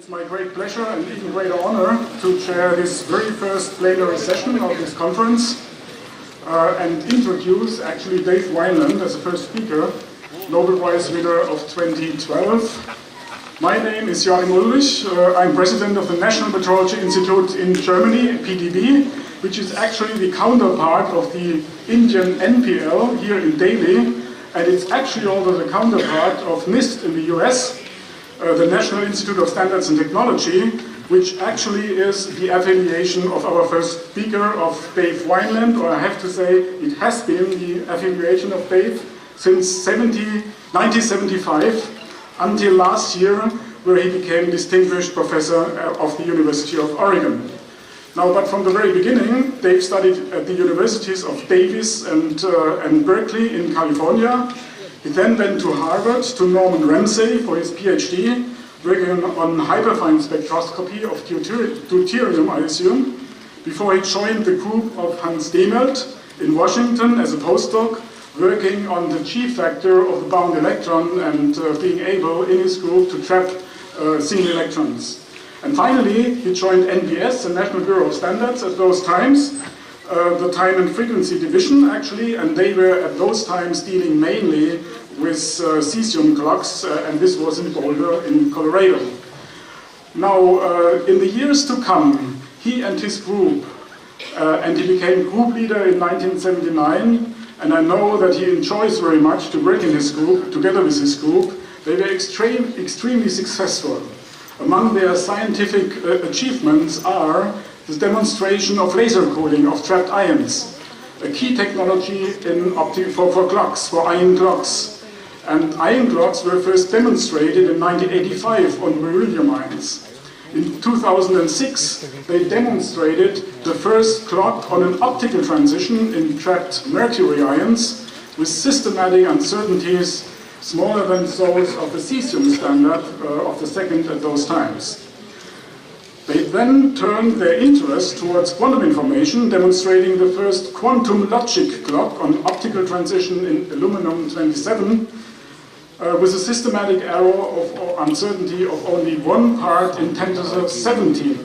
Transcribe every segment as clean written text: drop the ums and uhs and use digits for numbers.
It's my great pleasure and even greater honor to chair this very first plenary session of this conference and introduce actually Dave Wineland as the first speaker, Nobel Prize winner of 2012. My name is Joachim Ulrich. I'm president of the National Meteorology Institute in Germany, PDB, which is actually the counterpart of the Indian NPL here in Delhi, and it's actually also the counterpart of NIST in the US, the National Institute of Standards and Technology, which actually is the affiliation of our first speaker, of Dave Wineland, or I have to say it has been the affiliation of Dave since 1975 until last year, where he became distinguished professor of the University of Oregon. Now, but from the very beginning, Dave studied at the universities of Davis and Berkeley in California. He then went to Harvard, to Norman Ramsay for his PhD, working on hyperfine spectroscopy of deuterium, I assume, before he joined the group of Hans Demelt in Washington as a postdoc, working on the G factor of the bound electron and being able in his group to trap single electrons. And finally, he joined NBS, the National Bureau of Standards, at those times, the time and frequency division actually, and they were at those times dealing mainly with cesium clocks, and this was in Boulder in Colorado. Now, in the years to come, he and his group, and he became group leader in 1979, and I know that he enjoys very much to work in his group, together with his group. They were extremely successful. Among their scientific achievements are the demonstration of laser cooling of trapped ions, a key technology for clocks, for ion clocks. And ion clocks were first demonstrated in 1985 on beryllium ions. In 2006, they demonstrated the first clock on an optical transition in trapped mercury ions with systematic uncertainties smaller than those of the cesium standard of the second at those times. They then turned their interest towards quantum information, demonstrating the first quantum logic clock on optical transition in aluminum-27 with a systematic error or uncertainty of only 1 part in 10 to the 17.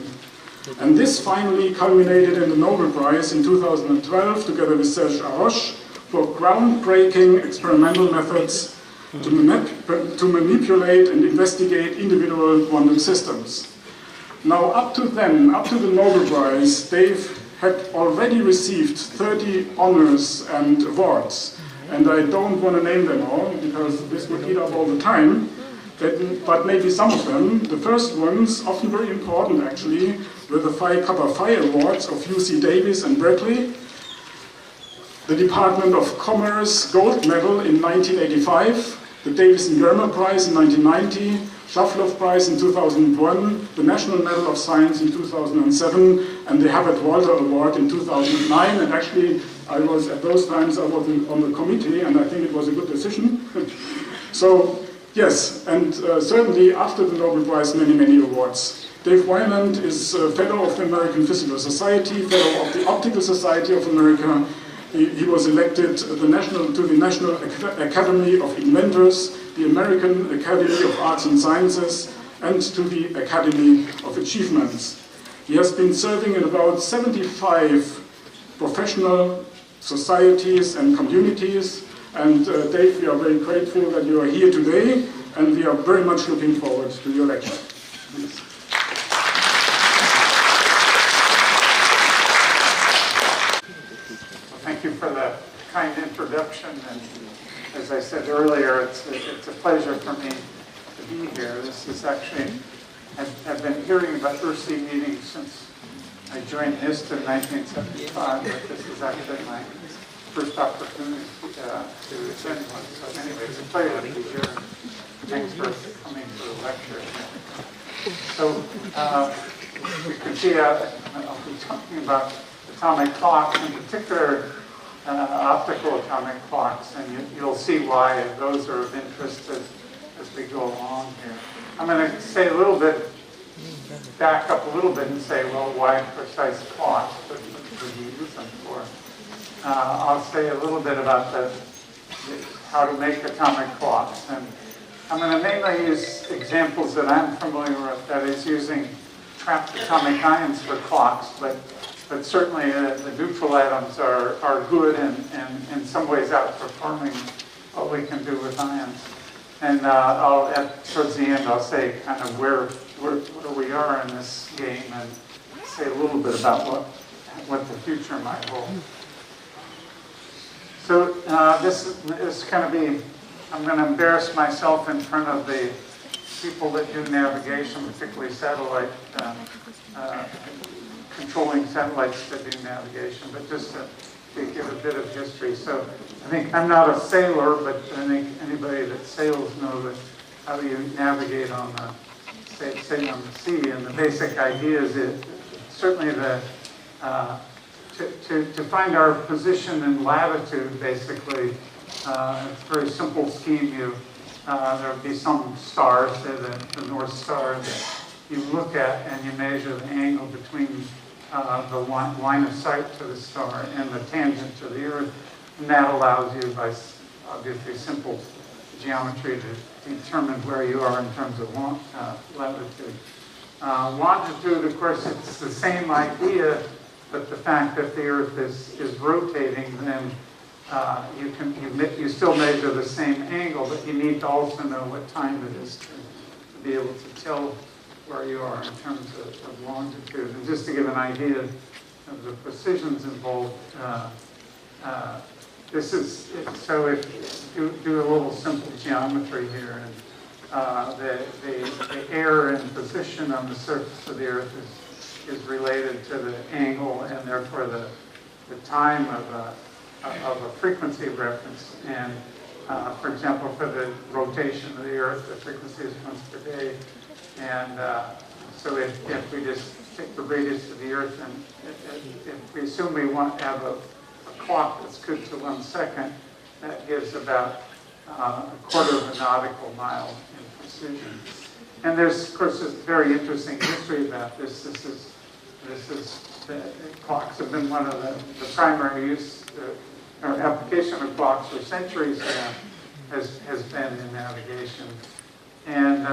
And this finally culminated in the Nobel Prize in 2012, together with Serge Haroche, for groundbreaking experimental methods to manipulate and investigate individual quantum systems. Now, up to then, up to the Nobel Prize, Dave had already received 30 honors and awards. And I don't want to name them all, because this would eat up all the time, but maybe some of them. The first ones, often very important actually, were the Phi Kappa Phi Awards of UC Davis and Berkeley, the Department of Commerce Gold Medal in 1985, the Davis and Germer Prize in 1990, Shaflov Prize in 2001, the National Medal of Science in 2007, and the Herbert Walter Award in 2009. And actually, I was at those times on the committee, and I think it was a good decision. So, yes, and certainly after the Nobel Prize, many awards. Dave Wineland is a fellow of the American Physical Society, fellow of the Optical Society of America. He was elected to the National Academy of Inventors, the American Academy of Arts and Sciences, and to the Academy of Achievements. He has been serving in about 75 professional societies and communities. And Dave, we are very grateful that you are here today, and we are very much looking forward to your lecture. Please. Thank you for the kind introduction, and as I said earlier, it's a pleasure for me to be here. This is actually, I've been hearing about ERSI meetings since I joined NIST in 1975, but this is actually my first opportunity to attend one. So anyway, it's a pleasure to be here. Thanks for coming to the lecture. So we can see I'll be talking about atomic clocks, in particular optical atomic clocks, and you'll see why those are of interest as we go along here. I'm going to say a little bit, back up a little bit and say, well, why precise clocks? What do you use them for? I'll say a little bit about how to make atomic clocks, and I'm going to mainly use examples that I'm familiar with, that is experiments using trapped atomic ions for clocks, but certainly the neutral atoms are good and in some ways outperforming what we can do with ions. And towards the end, I'll say kind of where we are in this game and say a little bit about what the future might hold. So this is going to be, I'm going to embarrass myself in front of the people that do navigation, particularly satellite, controlling satellites that do navigation, but just to give a bit of history. So I think I'm not a sailor, but I think anybody that sails knows that how do you navigate on the, say on the sea, and the basic idea is certainly to find our position in latitude, basically. It's a very simple scheme. There'll be some stars, say the North Star, that you look at and you measure the angle between the line of sight to the star and the tangent to the Earth, and that allows you, by obviously simple geometry, to determine where you are in terms of latitude. Longitude, of course, it's the same idea, but the fact that the Earth is rotating, then you still measure the same angle, but you need to also know what time it is to be able to tell where you are in terms of longitude. And just to give an idea of the precisions involved, this is, so if you do a little simple geometry here, and the air and position on the surface of the Earth is related to the angle and therefore the time of a frequency reference. And for example, for the rotation of the Earth, the frequency is once per day. And so if we just take the radius of the Earth, and if we assume we want to have a clock that's good to 1 second, that gives about a quarter of a nautical mile in precision. And there's, of course, this very interesting history about this. The clocks have been one of the primary use or application of clocks for centuries now has been in navigation. And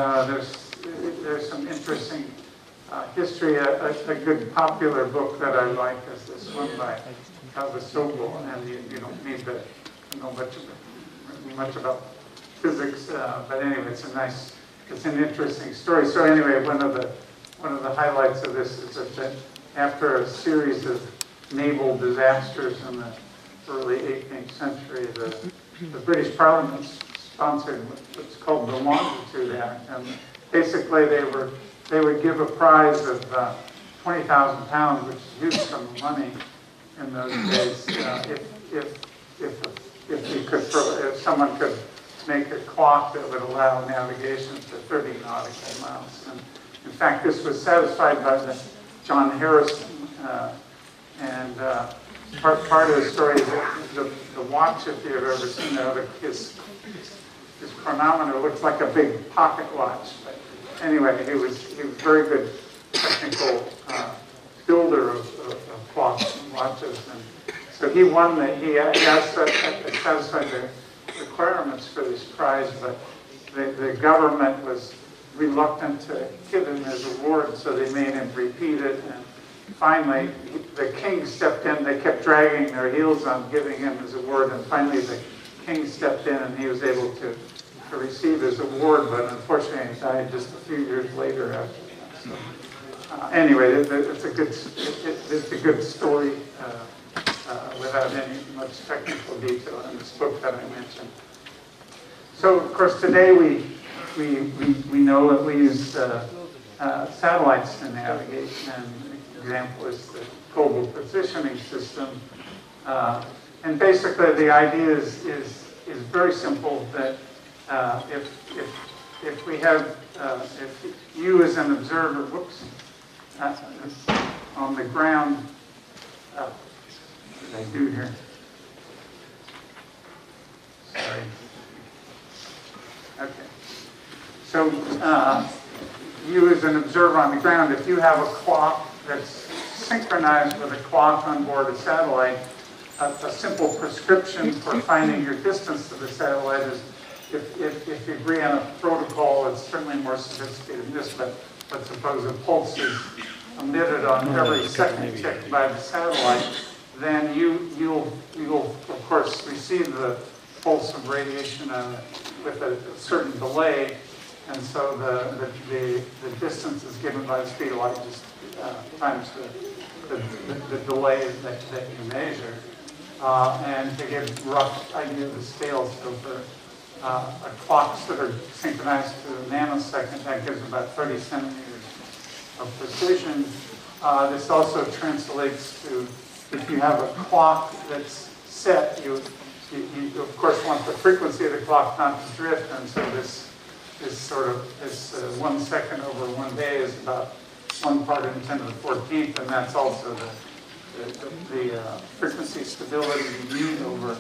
there's some interesting history. A good popular book that I like is this one by Sobel, and you don't need to know much about physics, but anyway, it's an interesting story. So anyway, one of the highlights of this is that after a series of naval disasters in the early 18th century, the British Parliament sponsored what's called the Longitude Act, and basically they would give a prize of £20,000, which is huge sum of money in those days, if someone could make a clock that would allow navigation to 30 nautical miles. And in fact, this was satisfied by John Harrison, and part of the story is that the watch, if you've ever seen it, his chronometer looks like a big pocket watch. But anyway, he was very good technical builder of clocks and watches, and so he won he satisfied the requirements for this prize, but the government was reluctant to give him his award, so they made him repeat it, and finally the king stepped in. They kept dragging their heels on giving him his award, and finally the king stepped in and he was able to receive his award, but unfortunately he died just a few years later after that. So, anyway, it's a good story without any much technical detail in this book that I mentioned. So, of course, today we know that we use satellites to navigate, and an example is the global positioning system. And basically, the idea is very simple. That if we have if you as an observer, on the ground, what did I do here? Sorry. Okay. So you as an observer on the ground, if you have a clock that's synchronized with a clock on board a satellite, a simple prescription for finding your distance to the satellite is, if you agree on a protocol, it's certainly more sophisticated than this, but let's suppose a pulse is emitted on every second tick by the satellite, then you'll of course receive the pulse of radiation with a certain delay, and so the distance is given by the speed of light just times the delay that you measure. And to give a rough idea of the scale, so for clocks that are synchronized to a nanosecond, that gives about 30 centimeters of precision. This also translates to, if you have a clock that's set, you of course want the frequency of the clock not to drift, and so this 1 second over 1 day is about 1 part in 10 to the 14th, and that's also the frequency stability you need over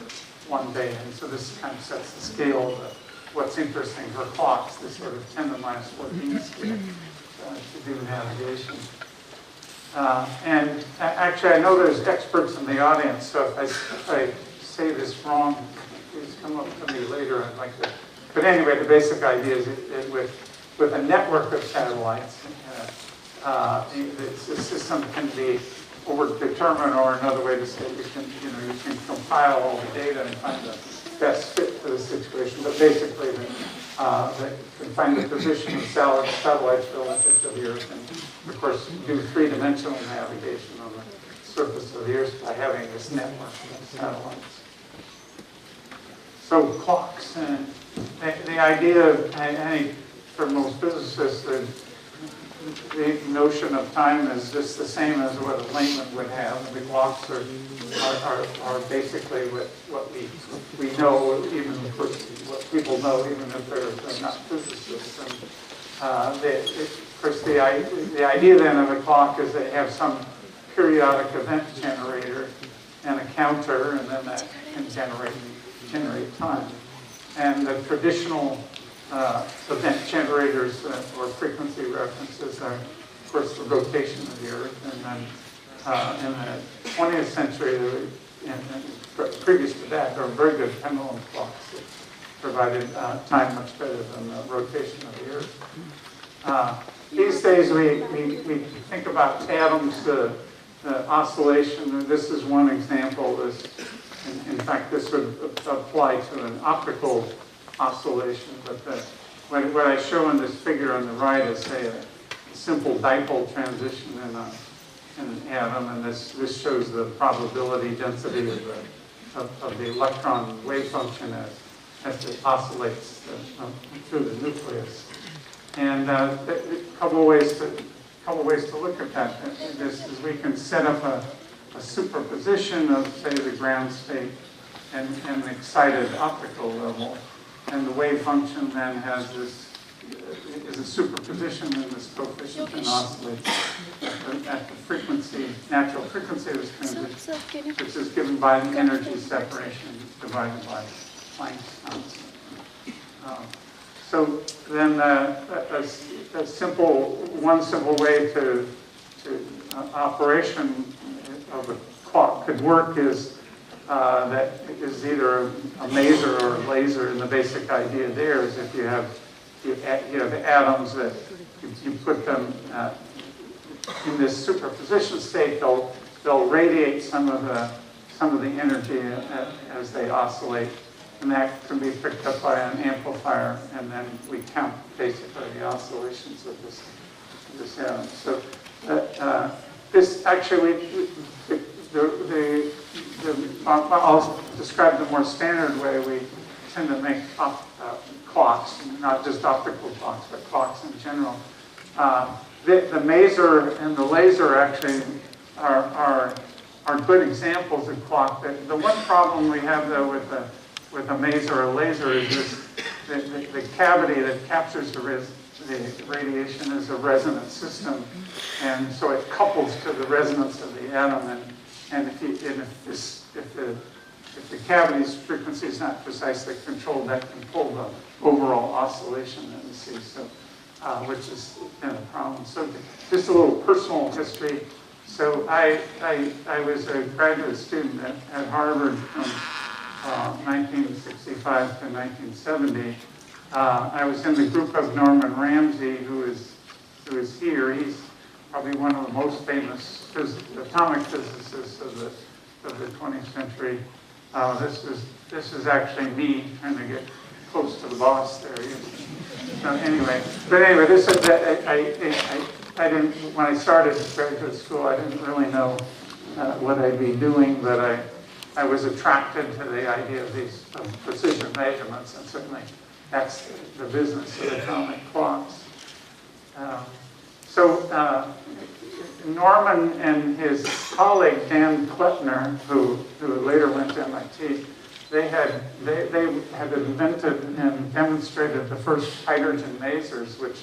1 day. And so this kind of sets the scale of what's interesting for clocks, this sort of 10 to the minus 14 scale to do navigation. And actually, I know there's experts in the audience, so if I say this wrong, please come up to me later. I'd like to. But anyway, the basic idea is with a network of satellites, the system can be over-determined, or another way to say it, you can compile all the data and find the best fit for the situation. But basically, they can find the position of satellites relative to the Earth, and of course, do three-dimensional navigation on the surface of the Earth by having this network of satellites. So clocks, and the idea, for most physicists, the notion of time is just the same as what a layman would have. The clocks are basically what we know, even what people know, even if they're not physicists. And of course, the idea then of a clock is they have some periodic event generator and a counter, and then that can generate time. And the traditional event generators or frequency references are, of course, the rotation of the Earth. And then in the 20th century, and previous to that, there were very good pendulum clocks that provided time much better than the rotation of the Earth. These days, we think about atoms, the oscillation, and this is one example. In fact, this would apply to an optical oscillation, but what I show in this figure on the right is, say, a simple dipole transition in an atom, and this shows the probability density of the electron wave function as it oscillates through the nucleus. And a couple ways to look at that. This is, we can set up a superposition of, say, the ground state and an excited optical level. And the wave function then has this, is a superposition in this coefficient and oscillates at the frequency, natural frequency of this transition, which is given by the energy separation divided by Planck's constant. So then one simple way to operation of a clock could work is that is either a maser or a laser, and the basic idea there is if you have atoms that you put them in this superposition state, they'll radiate some of the energy as they oscillate, and that can be picked up by an amplifier, and then we count basically the oscillations of this atom. So this actually, I'll describe the more standard way. We tend to make clocks, not just optical clocks, but clocks in general. The maser and the laser actually are good examples of clock. The one problem we have though with a maser or laser is the cavity that captures the radiation is a resonant system, and so it couples to the resonance of the atom. And if the cavity's frequency is not precisely controlled, that can pull the overall oscillation that we see. So, which is a problem. So, just a little personal history. So, I was a graduate student at Harvard from 1965 to 1970. I was in the group of Norman Ramsey, who is who is here. He's probably one of the most famous atomic physicists of the 20th century. This is actually me trying to get close to the boss there. Anyway, this is I didn't, when I started graduate school, I didn't really know what I'd be doing, but I was attracted to the idea of these precision measurements, and certainly that's the business of atomic clocks. Norman and his colleague Dan Klettner, who later went to MIT, they had invented and demonstrated the first hydrogen masers, which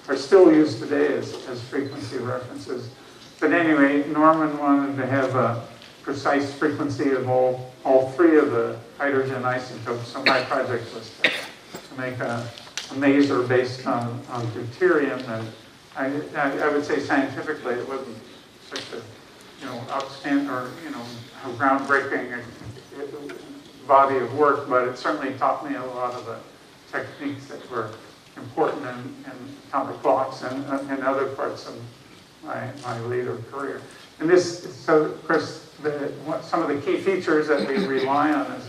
are still used today as frequency references. But anyway, Norman wanted to have a precise frequency of all three of the hydrogen isotopes. So my project was to make a maser based on deuterium, and I would say scientifically it wasn't such a outstanding or a groundbreaking body of work, but it certainly taught me a lot of the techniques that were important in atomic clocks and other parts of my later career. And so of course, some of the key features that we rely on is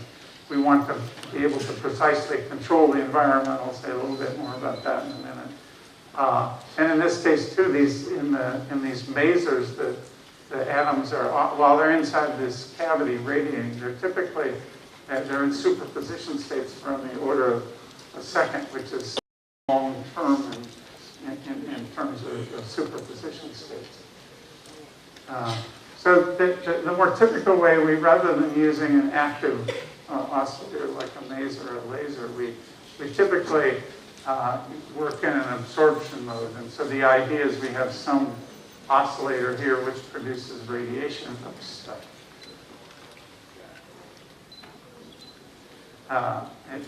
we want to be able to precisely control the environment. I'll say a little bit more about that in a minute. And in this case too, in these masers, the atoms are, while they're inside this cavity radiating, they're in superposition states for on the order of a second, which is long term in terms of superposition states. So the more typical way, rather than using an active oscillator like a maser or a laser, we typically work in an absorption mode. And so the idea is we have some oscillator here which produces radiation.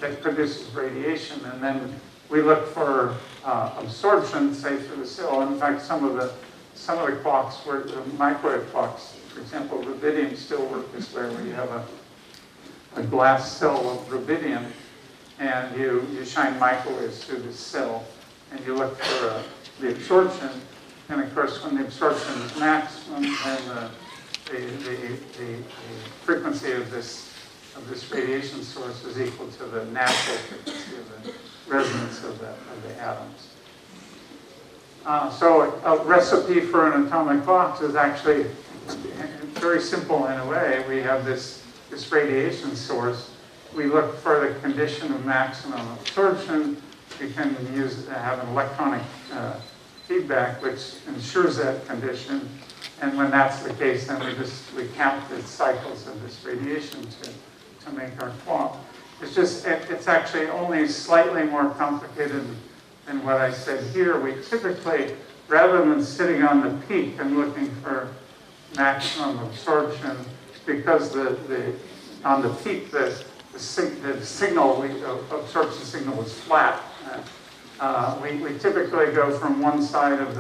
That produces radiation, and then we look for absorption, say through the cell. In fact, some of the clocks, the microwave clocks, for example, rubidium still work this way, where you have a glass cell of rubidium, and you shine microwaves through the cell, and you look for the absorption. And of course, when the absorption is maximum, then the frequency of this radiation source is equal to the natural frequency of the resonance of the atoms. So a recipe for an atomic clock is actually very simple in a way. We have this radiation source. We look for the condition of maximum absorption. We can have an electronic feedback which ensures that condition. And when that's the case, then we count the cycles of this radiation to make our clock. It's actually only slightly more complicated than what I said here. We typically, rather than sitting on the peak and looking for maximum absorption, because on the peak the signal, absorption signal is flat. We typically go from one side of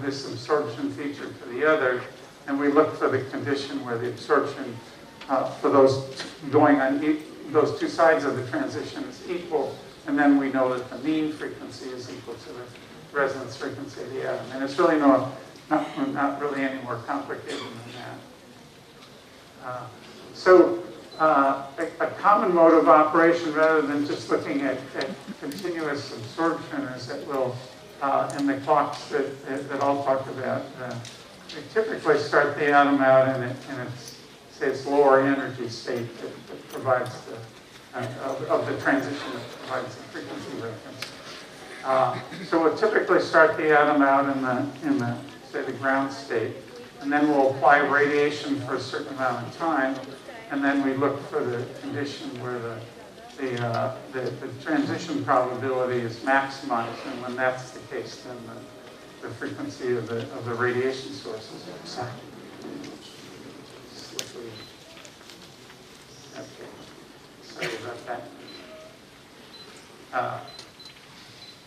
this absorption feature to the other, and we look for the condition where the absorption for those going on those two sides of the transition is equal, and then we know that the mean frequency is equal to the resonance frequency of the atom. And it's really not really any more complicated than that. A common mode of operation, rather than just looking at continuous absorption, is that we'll, in the clocks that I'll talk about, we typically start the atom out in its lower energy state that provides of the transition that provides the frequency reference. So we'll typically start the atom out in the say the ground state, and then we'll apply radiation for a certain amount of time, and then we look for the condition where the transition probability is maximized, and when that's the case, then the frequency of the radiation source is exact. Okay, sorry about that.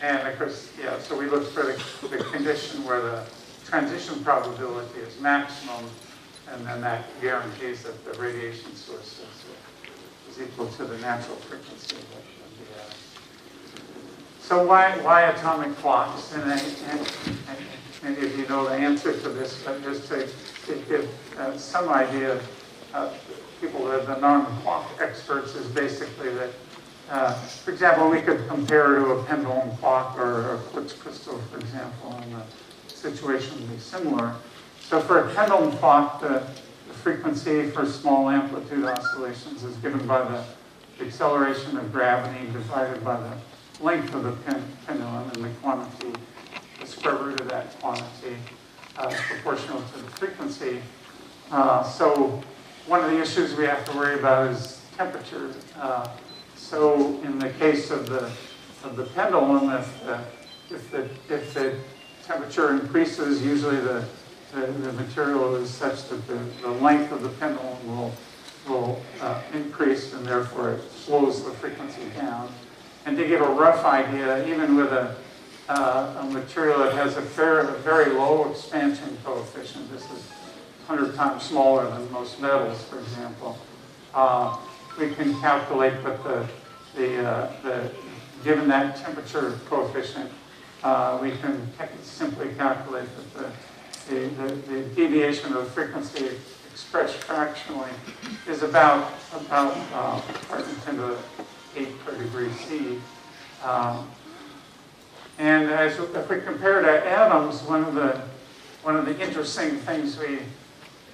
And of course, yeah, so we look for the condition where the transition probability is maximum, and then that guarantees that the radiation source is equal to the natural frequency of the atom. So why atomic clocks? And many of you know the answer to this, but just to give some idea, people that are non-clock experts is basically that, for example, we could compare to a pendulum clock or a quartz crystal, for example, and the situation would be similar. So for a pendulum clock, the frequency for small amplitude oscillations is given by the acceleration of gravity divided by the length of the pendulum, and the quantity, the square root of that quantity, is proportional to the frequency. So one of the issues we have to worry about is temperature. So in the case of the pendulum, if the temperature increases, usually the material is such that the length of the pendulum will increase, and therefore it slows the frequency down. And to give a rough idea, even with a material that has a very low expansion coefficient, this is 100 times smaller than most metals, for example, we can calculate that given that temperature coefficient, we can simply calculate that the deviation of the frequency expressed fractionally is about part 10 to the 8 per degree C. And if we compare to atoms, one of the interesting things we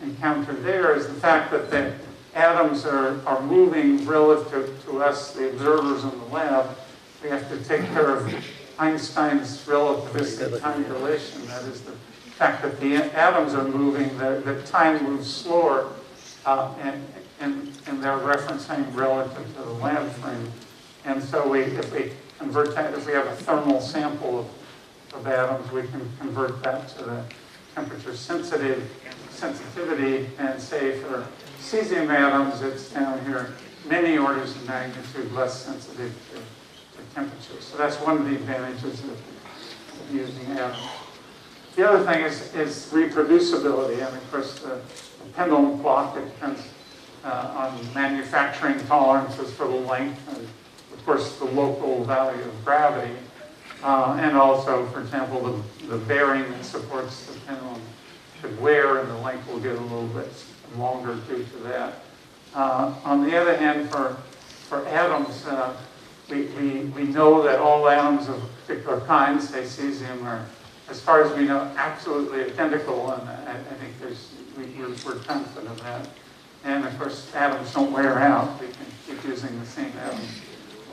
encounter there is the fact that the atoms are moving relative to us, the observers in the lab. We have to take care of Einstein's relativistic time dilation. That is the fact that the atoms are moving, the time moves slower, and they're referencing relative to the lab frame. And so if we convert that, if we have a thermal sample of atoms, we can convert that to the temperature sensitivity, and say for cesium atoms, it's down here many orders of magnitude less sensitive to temperature. So that's one of the advantages of using atoms. The other thing is reproducibility. And of course, the pendulum clock, it depends on manufacturing tolerances for the length, and of course the local value of gravity, and also, for example, the bearing that supports the pendulum could wear, and the length will get a little bit longer due to that. On the other hand, for atoms, we know that all atoms of particular kinds, say cesium, are, as far as we know, absolutely identical, and I think we're confident of that. And of course, atoms don't wear out. We can keep using the same atoms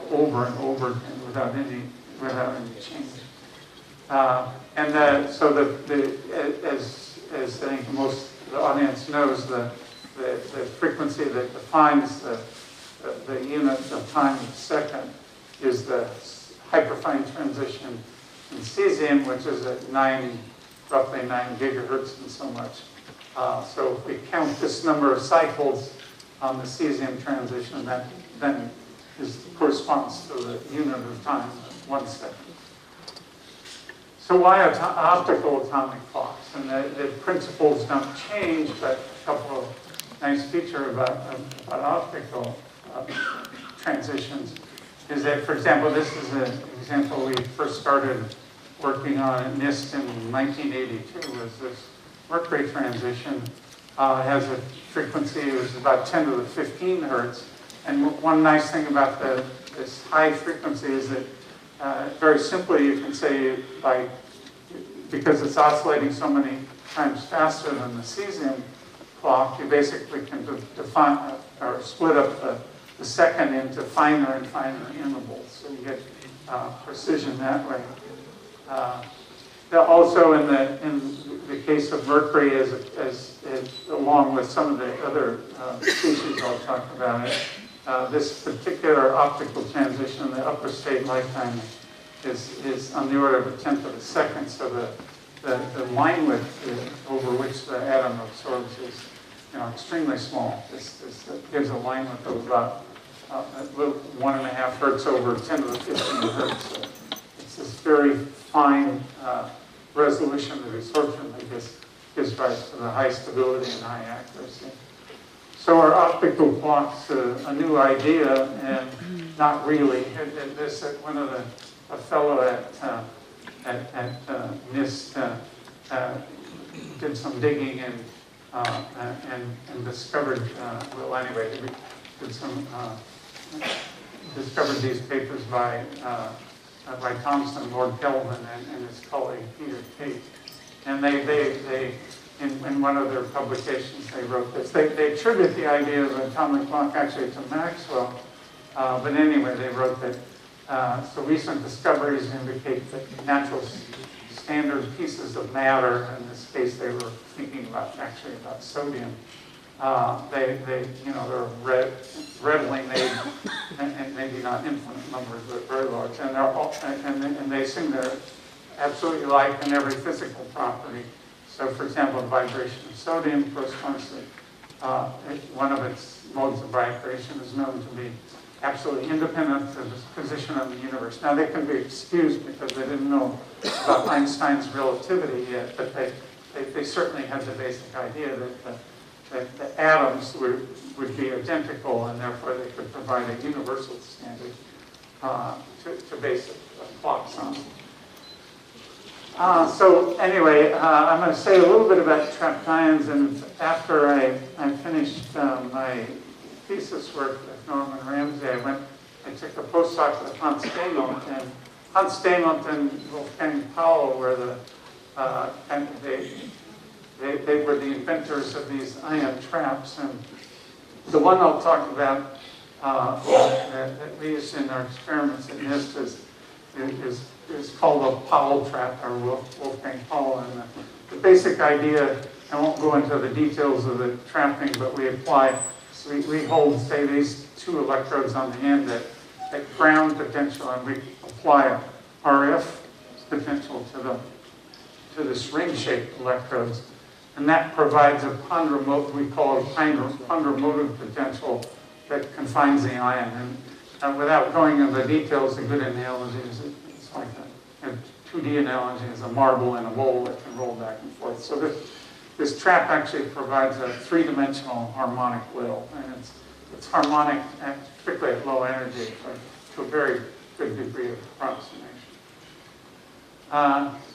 over and over again without any change. As I think most of the audience knows, the frequency that defines the unit of time of second is the hyperfine transition in cesium, which is at roughly 9 gigahertz and so much. So if we count this number of cycles on the cesium transition, that then corresponds to the unit of time, 1 second. So why optical atomic clocks? And the principles don't change, but a couple of nice features about optical transitions is that, for example, this is an example we first started working on at NIST in 1982, was this mercury transition. It has a frequency, it was about 10 to the 15 hertz. And one nice thing about this high frequency is that very simply you can say, because it's oscillating so many times faster than the cesium clock, you basically can define or split up the second into finer and finer intervals. So you get precision that way. Also in the case of mercury, as along with some of the other species I'll talk about it, this particular optical transition in the upper state lifetime is on the order of a tenth of a second. So the line width over which the atom absorbs is extremely small. This gives a line width of about 1.5 hertz over 10 to the 15 hertz. So it's this very fine resolution of absorption that gives rise to the high stability and high accuracy. So our optical clock's a new idea, and not really. One of the a fellow at NIST did some digging and discovered, well, anyway, he did some, discovered these papers by Thomson, Lord Kelvin, and his colleague Peter Tate. And they in one of their publications, they wrote this. They attribute the idea of an atomic clock actually to Maxwell, but anyway, they wrote that so recent discoveries indicate that natural standard pieces of matter, in this case they were thinking about actually about sodium, they're readily made, and maybe not infinite numbers, but very large, and they're all, and they seem to absolutely like in every physical property. So, for example, the vibration of sodium corresponds to one of its modes of vibration is known to be absolutely independent of the position of the universe. Now, they can be excused because they didn't know about Einstein's relativity yet, but they certainly had the basic idea that the atoms would be identical, and therefore they could provide a universal standard to base clocks on. So anyway, I'm going to say a little bit about trapped ions, and after I finished my thesis work with Norman Ramsey, I took a postdoc with Hans Stamos, and Hans Stamos and Wolfgang Paul were they were the inventors of these ion traps, and the one I'll talk about that we used in our experiments at NIST is called a Powell trap, or Wolfgang Paul, and the basic idea, I won't go into the details of the trapping, but we apply, so we hold, say, these two electrodes on the end at ground potential, and we apply a RF potential to this ring-shaped electrodes, and that provides a we call it ponderomotive potential that confines the ion. And without going into the details, a good analogy is it's like a 2D analogy is a marble in a bowl that can roll back and forth. So this trap actually provides a three-dimensional harmonic will, and it's harmonic, particularly at low energy, to a very good degree of approximation.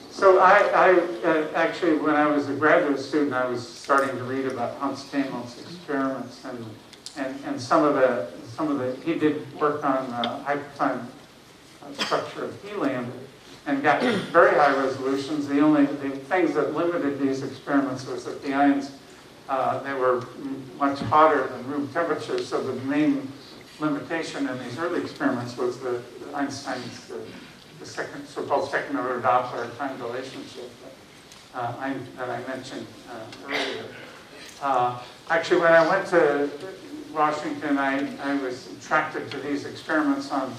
So I actually, when I was a graduate student, I was starting to read about Hans Stamos' experiments, and some of the he did work on hypertime structure of helium and got very high resolutions. The things that limited these experiments was that the ions they were much hotter than room temperature. So the main limitation in these early experiments was the Einstein's the so-called second-order Doppler time relationship that I mentioned earlier. Actually, when I went to Washington, I was attracted to these experiments on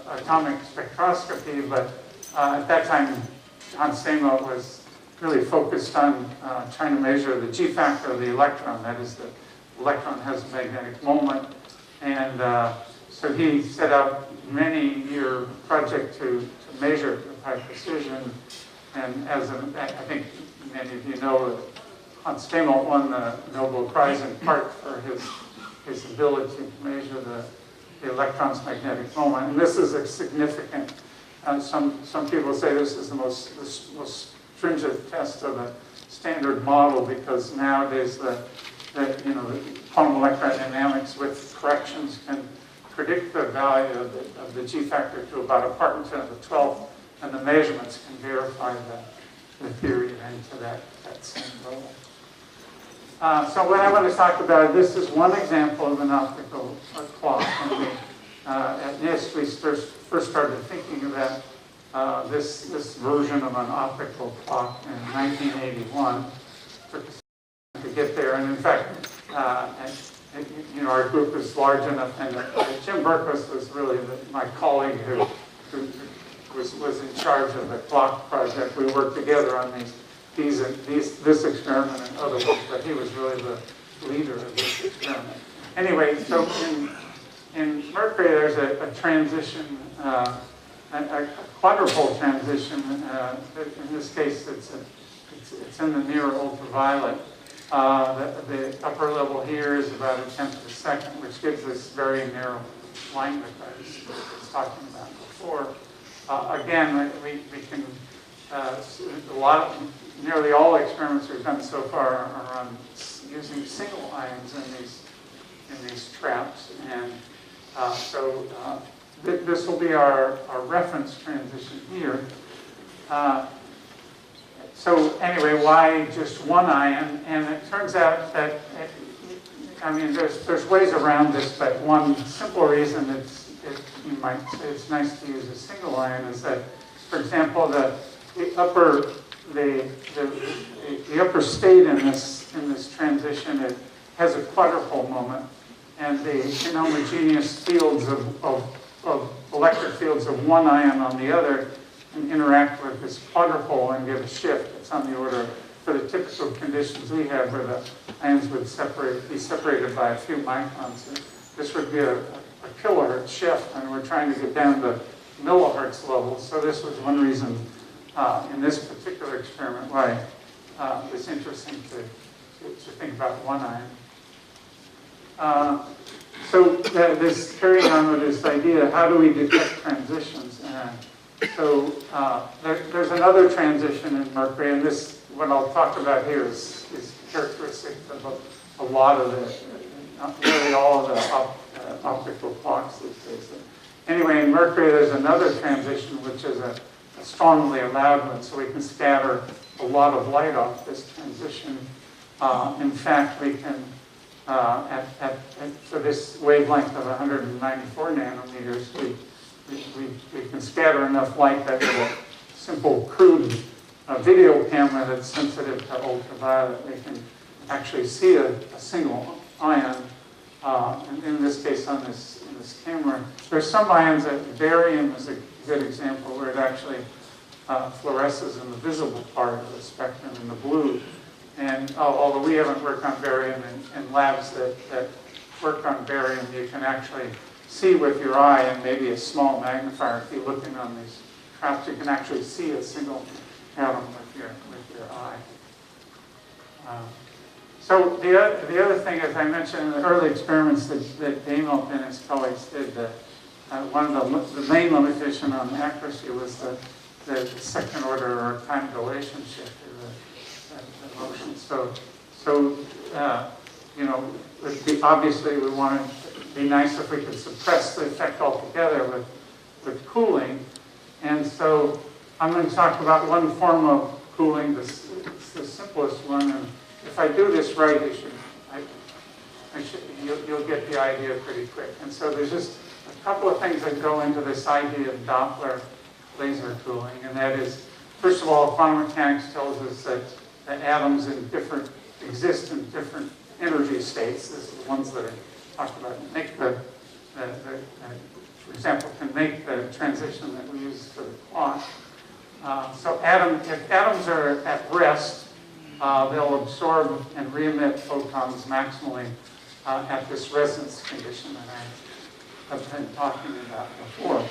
atomic spectroscopy, but at that time, Hans Stamos was really focused on trying to measure the G-factor of the electron. That is, the electron has a magnetic moment, and so he set up a many-year project to measure it with high precision. And as I think many of you know, Hans Stamos won the Nobel Prize in part for his ability to measure the electron's magnetic moment. And this is a significant, some people say this is the most stringent test of a standard model, because nowadays the quantum electrodynamics with corrections can predict the value of the G-factor to about a part in 10 to the 12th, and the measurements can verify the theory into that same level. So what I want to talk about, this is one example of an optical clock. And at NIST, we first started thinking about this version of an optical clock in 1981. Took us to get there, and in fact, our group is large enough, and Jim Berquist was really my colleague who was in charge of the clock project. We worked together on this experiment and other ones, but he was really the leader of this experiment. Anyway, so in Mercury, there's a transition, a quadrupole transition. In this case, it's in the near ultraviolet. The upper level here is about a tenth of a second, which gives this very narrow line that I was talking about before. before. Again, we can, nearly all experiments we've done so far are on using single ions in these traps. And this will be our reference transition here. So anyway, why just one ion? And it turns out that, there's ways around this, but one simple reason you might say it's nice to use a single ion is that, for example, the upper state in this transition, it has a quadrupole moment, and the inhomogeneous fields of electric fields of one ion on the other can interact with this quadrupole and give a shift. It's on the order for the typical conditions we have where the ions would be separated by a few microns. This would be a kilohertz shift, and we're trying to get down to millihertz levels. So this was one reason in this particular experiment why it's interesting to think about one ion. So this carrying on with this idea, how do we detect transitions? There's another transition in mercury, and this, what I'll talk about here is characteristic of a lot of nearly all of the optical clocks these days. Anyway, in mercury there's another transition which is a strongly allowed one, so we can scatter a lot of light off this transition. In fact, we can, for this wavelength of 194 nanometers, we can scatter enough light that with a simple crude video camera that's sensitive to ultraviolet, we can actually see a single ion. And in this case, in this camera, there's some ions that barium is a good example where it actually fluoresces in the visible part of the spectrum in the blue. And although we haven't worked on barium in labs that work on barium, you can actually see with your eye and maybe a small magnifier. If you're looking on these traps, you can actually see a single atom with your eye. So the other thing, as I mentioned in the early experiments that Damelt and his colleagues did, one of the main limitation on accuracy was the second order or time dilation shift of the motion. Obviously we want to be nice if we could suppress the effect altogether with cooling. And so I'm going to talk about one form of cooling, the simplest one. And if I do this right, you'll get the idea pretty quick. And so there's just a couple of things that go into this idea of Doppler laser cooling. And that is, first of all, quantum mechanics tells us that the atoms exist in different energy states. This is the ones that are talked about. For example, can make the transition that we use for the clock. So if atoms are at rest, they'll absorb and re-emit photons maximally at this resonance condition that I have been talking about before.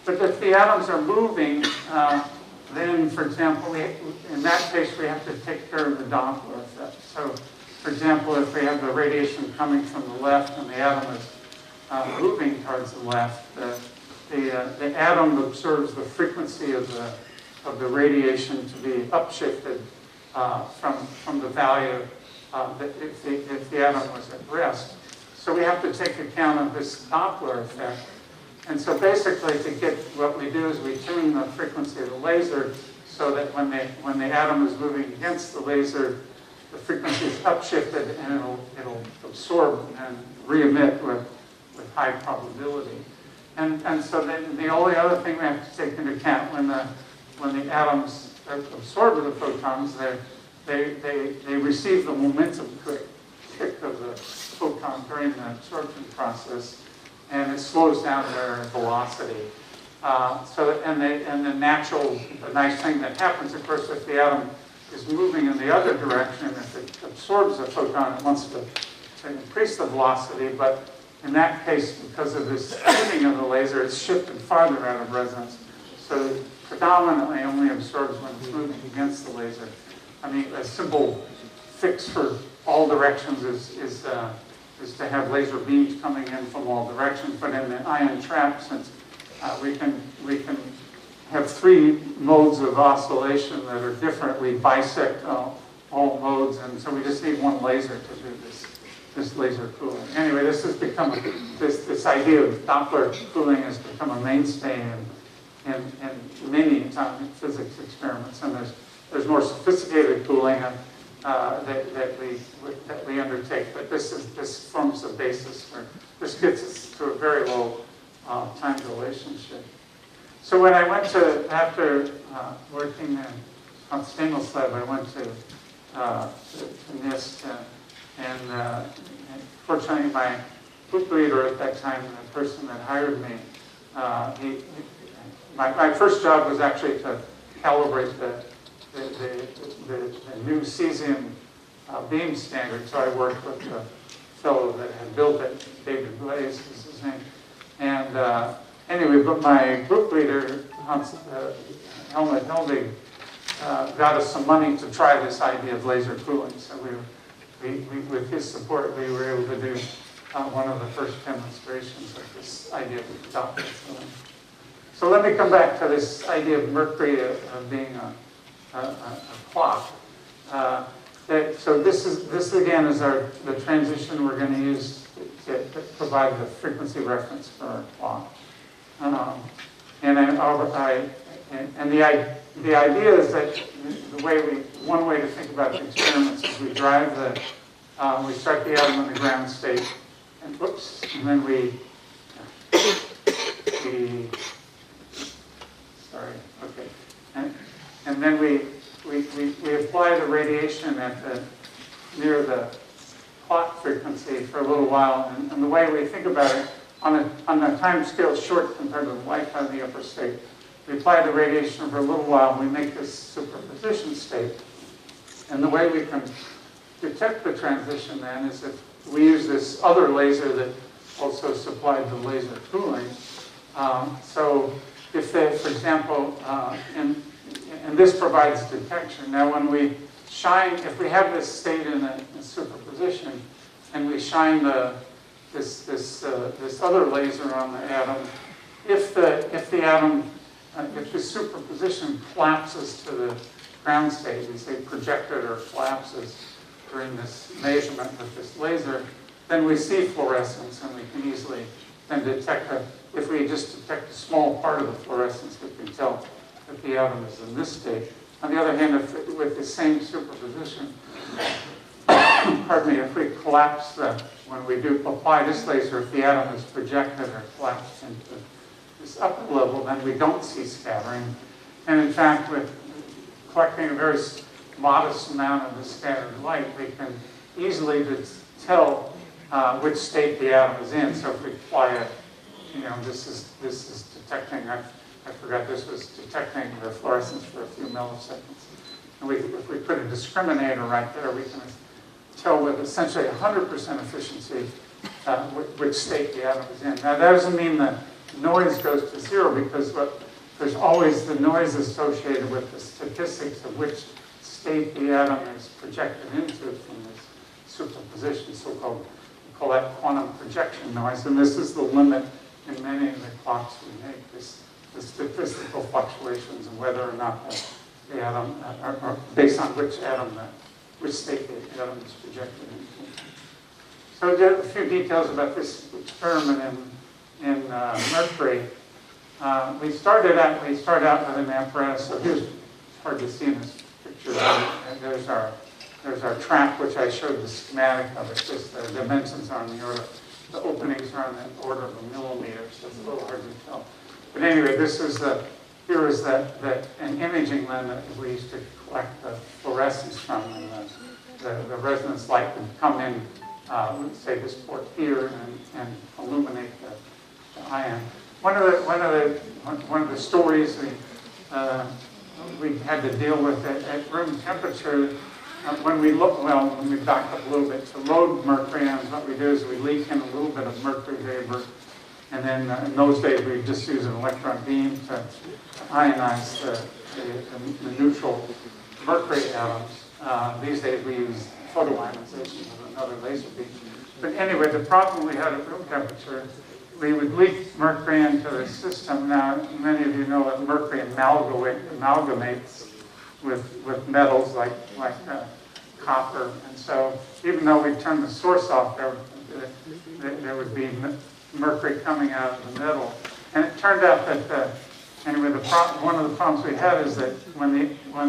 But if the atoms are moving, then, for example, in that case, we have to take care of the Doppler effect. So, for example, if we have the radiation coming from the left and the atom is moving towards the left, the atom absorbs the frequency of the radiation to be upshifted from the value if the atom was at rest. So we have to take account of this Doppler effect. And so basically, to get what we do is we tune the frequency of the laser so that when the atom is moving against the laser, the frequency is upshifted and it'll absorb and re-emit with high probability. And so then the only other thing we have to take into account when the atoms absorb the photons, they receive the momentum kick of the photon during the absorption process, and it slows down their velocity. The nice thing that happens, of course, if the atom is moving in the other direction, if it absorbs a photon, it wants to increase the velocity, but in that case, because of this tuning of the laser, it's shifted farther out of resonance. So it predominantly only absorbs when it's moving against the laser. I mean, a simple fix for all directions is to have laser beams coming in from all directions, but in the ion trap, since we can have three modes of oscillation that are different. We bisect all modes, and so we just need one laser to do this laser cooling. Anyway, this has become this idea of Doppler cooling has become a mainstay in many atomic physics experiments, and there's more sophisticated cooling that we undertake. But this forms the basis for this gets us to a very low time relationship. So when I went to, after working on stainless lab, I went to NIST, and fortunately my group leader at that time, the person that hired me, my first job was actually to calibrate the new cesium beam standard. So I worked with the fellow that had built it, David Glaze is his name. And anyway, but my group leader, Helmut Helbig, got us some money to try this idea of laser cooling. So with his support, we were able to do one of the first demonstrations of this idea of Doppler cooling. So let me come back to this idea of mercury being a clock. So this again is the transition we're going to use to provide the frequency reference for our clock. And the idea is that one way to think about the experiments is we start the atom in the ground state, and then and then we apply the radiation near the clock frequency for a little while, and the way we think about it, on a time scale short compared to the lifetime of the upper state, we apply the radiation for a little while, and we make this superposition state. And the way we can detect the transition then is if we use this other laser that also supplied the laser cooling. So if they, for example, and this provides detection. Now when we shine, if we have this state in a superposition, and we shine this other laser on the atom, if the superposition collapses to the ground state, we say projected or collapses during this measurement with this laser, then we see fluorescence, and we can easily then detect if we just detect a small part of the fluorescence, we can tell that the atom is in this state. On the other hand, with the same superposition, pardon me, if we collapse when we do apply this laser, if the atom is projected or collapsed into this upper level, then we don't see scattering. And in fact, with collecting a very modest amount of the scattered light, we can easily tell which state the atom is in. So if we apply this is detecting, I forgot this was detecting the fluorescence for a few milliseconds. And if we put a discriminator right there, we can tell with essentially 100% efficiency which state the atom is in. Now that doesn't mean the noise goes to zero, because there's always the noise associated with the statistics of which state the atom is projected into from this superposition, so-called, we call that quantum projection noise. And this is the limit in many of the clocks we make, the statistical fluctuations and whether or not the atom, or based on which state the atom is projected into. So just a few details about this experiment in mercury. We start out with an apparatus. So here's, it's hard to see in this picture. There's our track, which I showed the schematic of it. Just the dimensions are on the order. The openings are on the order of a millimeter, so it's a little hard to tell. But anyway, here is an imaging lens that we used to collect the fluorescence from, and the resonance light would come in, let's say this port here, and illuminate the ion. One of the stories we had to deal with at room temperature. When we back up a little bit to load mercury ions, what we do is we leak in a little bit of mercury vapor, and then in those days we just use an electron beam to ionize the neutral mercury atoms. These days we use photoionization with another laser beam. But anyway, the problem we had at room temperature we would leak mercury into the system. Now, many of you know that mercury amalgamates with metals like copper, and so even though we turn the source off, there would be mercury coming out of the metal. And it turned out that anyway, one of the problems we had is that when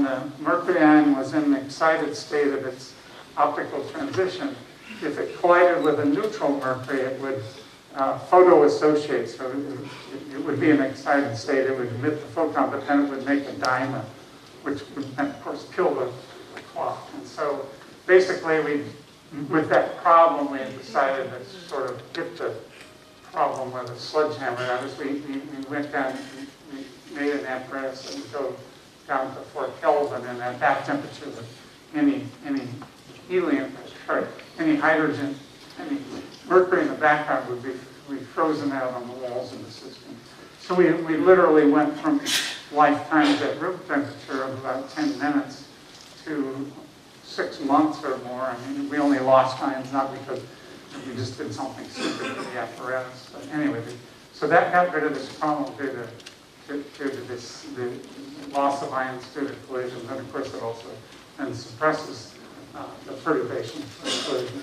the mercury ion was in the excited state of its optical transition, if it collided with a neutral mercury, it would photoassociate. So it would be an excited state. It would emit the photon, but then it would make a diamond, which would, of course, kill the clock. And so basically, with that problem, we had decided to sort of hit the problem with a sledgehammer. That is, we went down, we made an apparatus that would go down to 4 Kelvin, and at that temperature, any helium, sorry, any hydrogen, any mercury in the background would be frozen out on the walls of the system. So we literally went from lifetimes at room temperature of about 10 minutes to 6 months or more. I mean, we only lost times, not because we just did something stupid with the apparatus. But anyway, so that got rid of this problem due to the loss of ions due to collisions. And of course, it also then suppresses the perturbation of collision.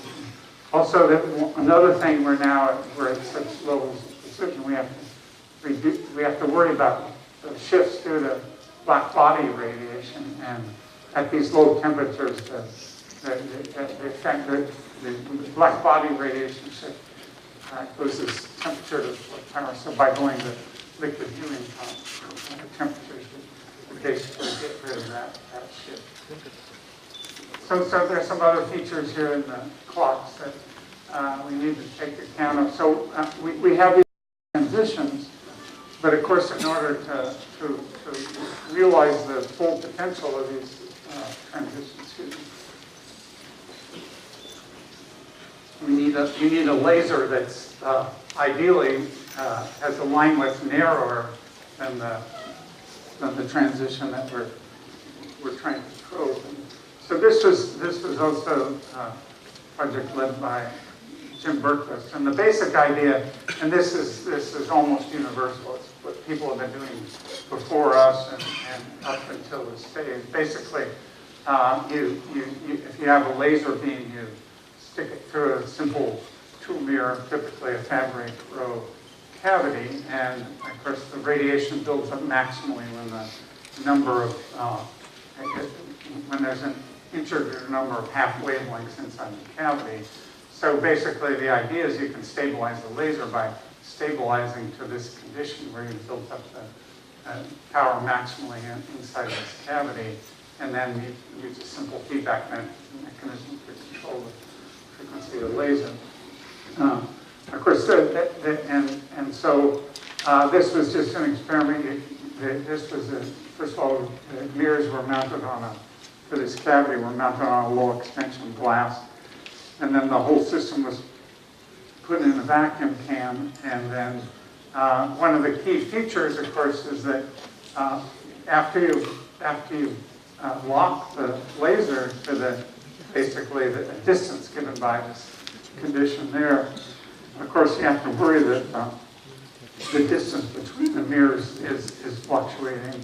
Also, another thing we're at such levels of precision, we have to worry about the shifts due to black body radiation, and at these low temperatures, the effect the black body radiation shift causes temperature to power. So by going to liquid helium temperatures, we basically get rid of that shift. So there's some other features here in the clocks that we need to take account of. So we have these transitions, but of course, in order to realize the full potential of these transitions, you need a laser that's ideally has a line width narrower than the transition that we're trying to probe. And so this was also a project led by Jim Berquist, and the basic idea, and this is almost universal. It's what people have been doing before us and up until this day. Basically, if you have a laser beam, you stick it through a simple tool mirror, typically a fabric row cavity, and of course the radiation builds up maximally when the number of when there's an integer number of half wavelengths inside the cavity. So basically the idea is you can stabilize the laser by stabilizing to this condition where you've built up the power maximally inside this cavity, and then you use a simple feedback mechanism to control the frequency of the laser. Of course, and so this was just an experiment. This was first of all, the mirrors were mounted for this cavity were mounted on a low extension glass, and then the whole system was put in a vacuum can. And then one of the key features, of course, is that after you lock the laser to basically the distance given by this condition there, of course, you have to worry that the distance between the mirrors is fluctuating,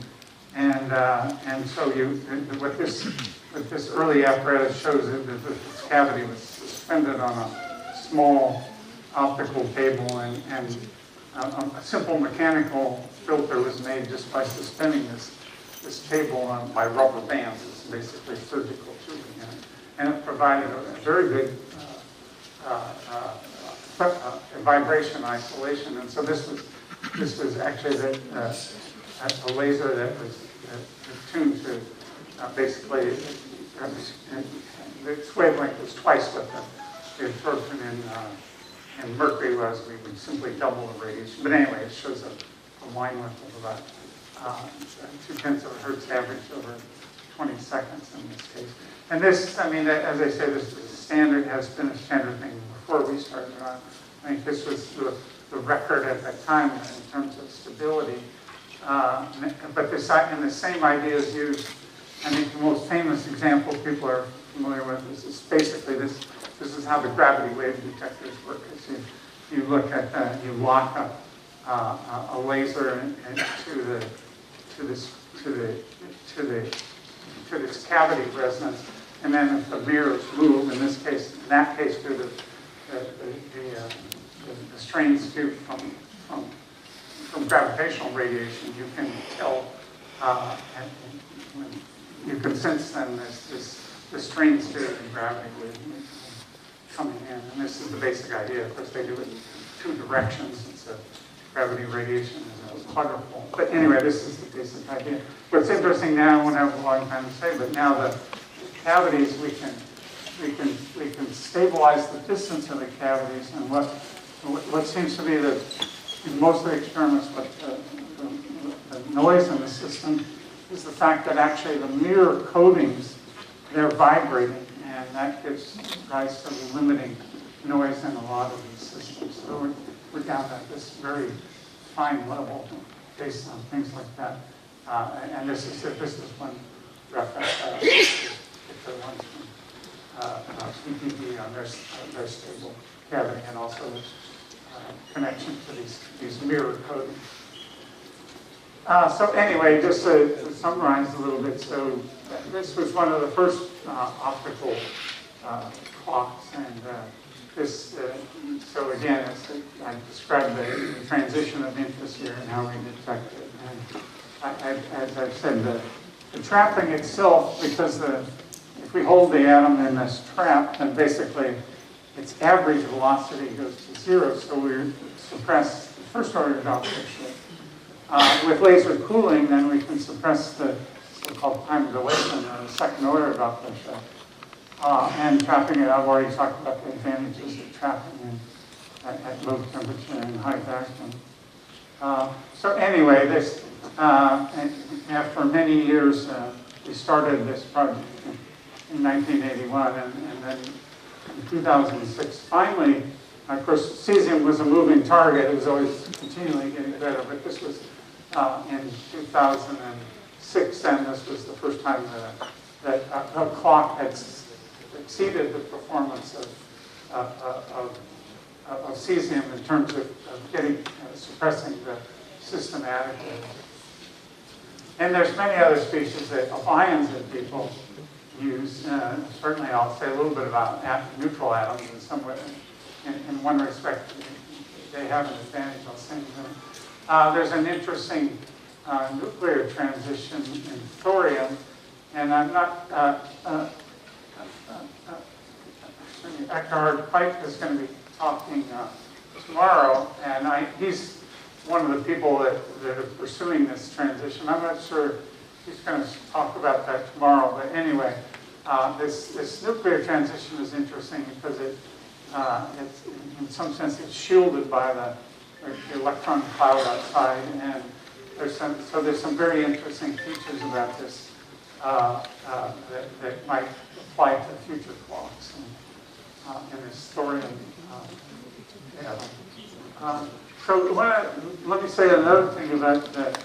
and so what this early apparatus shows is that this cavity was suspended on a small optical table, and a simple mechanical filter was made just by suspending this table by rubber bands. It's basically surgical tubing, and it provided a very good vibration isolation. And so this was actually a laser that was tuned to basically its wavelength was twice what the absorption in mercury was. We would simply double the radiation. But anyway, it shows a line width of about 0.2 of a hertz average over 20 seconds in this case. And this, I mean, as I say, this is a standard, has been a standard thing before we started on. I think this was the record at that time in terms of stability. But the same idea is used. I think the most famous example people are familiar with is basically this is how the gravity wave detectors work. Is you look at you lock a laser to this cavity resonance, and then if the mirrors move, in that case, due to the strains due from gravitational radiation, you can tell, and you can sense then the strains due to gravity coming in. And this is the basic idea. Of course, they do it in two directions. It's a gravity radiation is a quadrupole. But anyway, this is the basic idea. What's interesting now, I won't have a long time to say, but now the cavities, we can stabilize the distance of the cavities, and what seems to be in most of the experiments, the noise in the system is the fact that actually the mirror coatings, they're vibrating, and that gives rise to limiting noise in a lot of these systems. So we're down at this very fine level based on things like that. And this is one reference, the ones from PPD on their stable cavity, and also connection to these mirror coatings. So anyway, just to summarize a little bit, so this was one of the first optical clocks, and so again, I described the transition of interest here and how we detect it. And as I've said, the trapping itself, because if we hold the atom in this trap, then basically its average velocity goes to zero, so we suppress the first order Doppler shift. With laser cooling, then we can suppress the so-called time dilation, or the second order Doppler shift. And trapping it, I've already talked about the advantages of trapping at low temperature and high vacuum. So anyway, after many years, we started this project in 1981, and then in 2006, finally, of course, cesium was a moving target. It was always continually getting better, but this was in 2006, and this was the first time that a clock had exceeded the performance of cesium in terms of getting suppressing the system adequately. And there's many other species of ions that people use. Certainly, I'll say a little bit about neutral atoms in some way. In one respect, they have an advantage. I'll say that. There's an interesting nuclear transition in thorium, and I'm not. Eckhard Pike is going to be talking tomorrow, and he's one of the people that are pursuing this transition. I'm not sure he's going to talk about that tomorrow, but anyway, this nuclear transition is interesting because it's in some sense it's shielded by the electron cloud outside, and there's some very interesting features about this that might apply to future clocks in this thorium. So let me say another thing about that.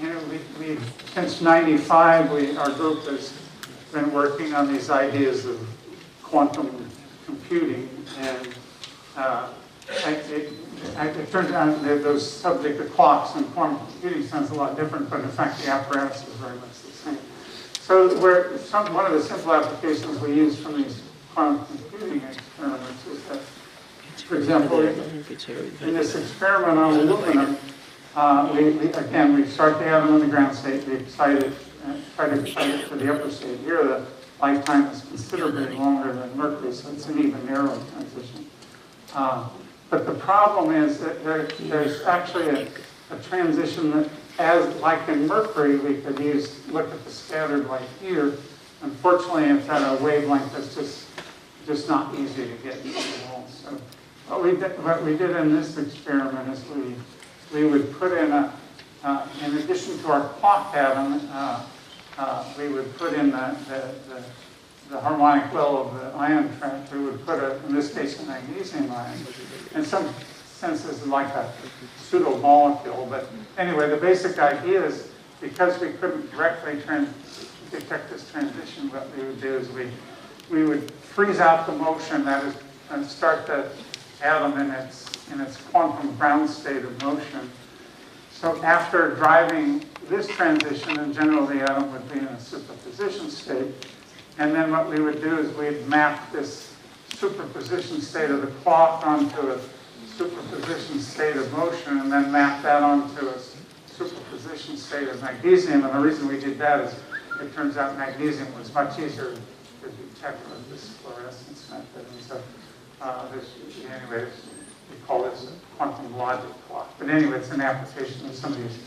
You know, we since '95, our group has been working on these ideas of quantum computing, and it turns out that those subject of clocks and quantum computing sounds a lot different, but in fact the apparatus is very much the same. So one of the simple applications we use from these quantum computing experiments is that, for example, in this experiment on aluminum, we start the atom in the ground state, we excite it, try to excite it to the upper state. Here the lifetime is considerably longer than mercury, so it's an even narrower transition. But the problem is that there's actually a transition that, like in mercury, we could look at the scattered light here. Unfortunately, it's at a wavelength that's just not easy to get into the wall. So what we did in this experiment is we would put in in addition to our clock atom, we would put in the harmonic well of the ion trap. We would put in this case, a magnesium ion. In some senses, like a pseudo molecule. But anyway, the basic idea is because we couldn't directly detect this transition, what we would do is we would freeze out the motion, that is, and start the atom in its in its quantum ground state of motion. So after driving this transition, in general the atom would be in a superposition state. And then what we would do is we'd map this superposition state of the clock onto a superposition state of motion, and then map that onto a superposition state of magnesium. And the reason we did that is it turns out magnesium was much easier to detect with this fluorescence method. And so anyway, we call this a quantum logic clock. But anyway, it's an application of some of these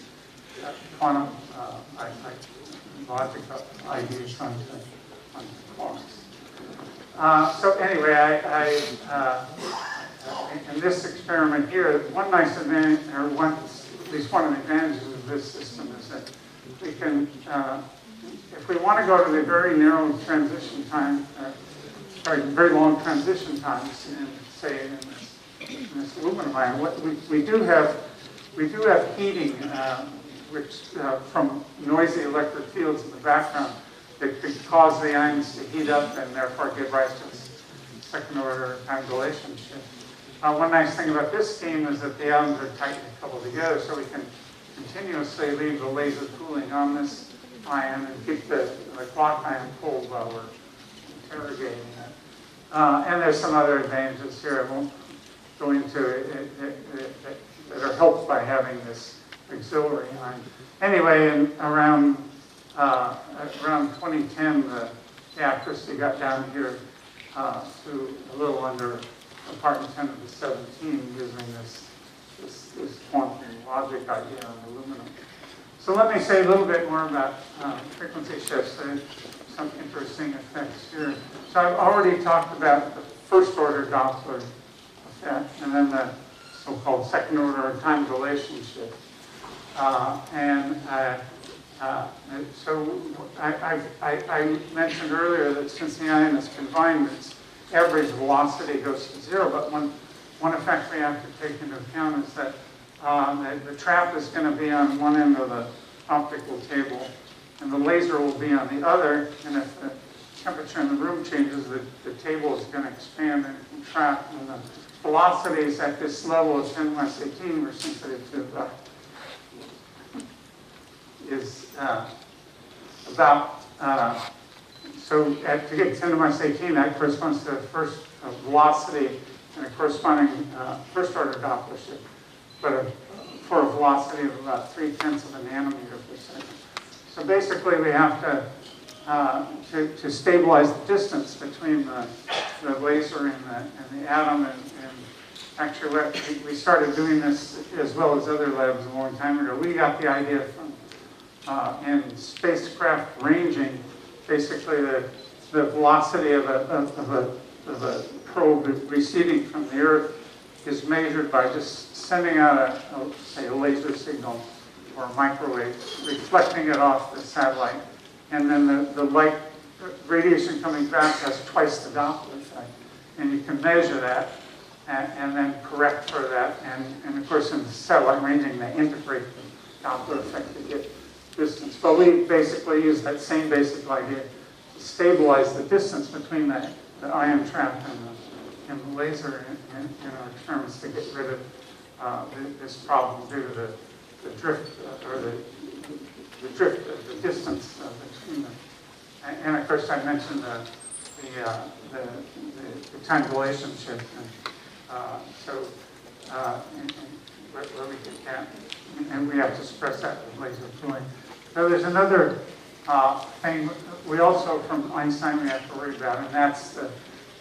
quantum logic ideas onto clocks. So anyway, in this experiment here, one nice advantage, or at least one of the advantages of this system is that we can, if we want to go to the very narrow transition time, very long transition times, in, say, in this aluminum ion, we do have heating, which from noisy electric fields in the background that could cause the ions to heat up and therefore give rise to this second-order time dilation shift. One nice thing about this scheme is that the atoms are tightly coupled together, so we can continuously leave the laser cooling on this ion and keep the clock ion cold while we're interrogating it. And there's some other advantages here I won't go into that are helped by having this auxiliary ion. Anyway, in around 2010, the accuracy got down here to a little under a part in 10 to the 17 using this quantum logic idea on aluminum. So let me say a little bit more about frequency shifts. There's some interesting effects here. So I've already talked about the first order Doppler effect, and then the so-called second order time dilation shift. So I mentioned earlier that since the ion is confined, its average velocity goes to zero, but one effect we have to take into account is that the trap is going to be on one end of the optical table, and the laser will be on the other, and if the temperature in the room changes, the table is going to expand and contract, and the velocities at this level of 10 minus 18 we're sensitive to is about, so to get 10 to minus 18, that corresponds to the first velocity and a corresponding first order Doppler shift, but for a velocity of about 0.3 of a nanometer per second. So basically we have to stabilize the distance between the laser and the atom, and actually we started doing this as well as other labs a long time ago. We got the idea from in spacecraft ranging, basically the velocity of a probe receding from the Earth is measured by just sending out say a laser signal or a microwave, reflecting it off the satellite, and then the light radiation coming back has twice the Doppler effect, and you can measure that and then correct for that, and of course in the satellite ranging they integrate the Doppler effect to get distance. But we basically use that same basic idea to stabilize the distance between the ion trap and the laser in our experiments to get rid of this problem due to the drift or the drift of the distance between them. And of course I mentioned the time dilation shift. Where we get that, and we have to suppress that with laser cooling. So there's another thing we also, from Einstein, we have to worry about, and that's the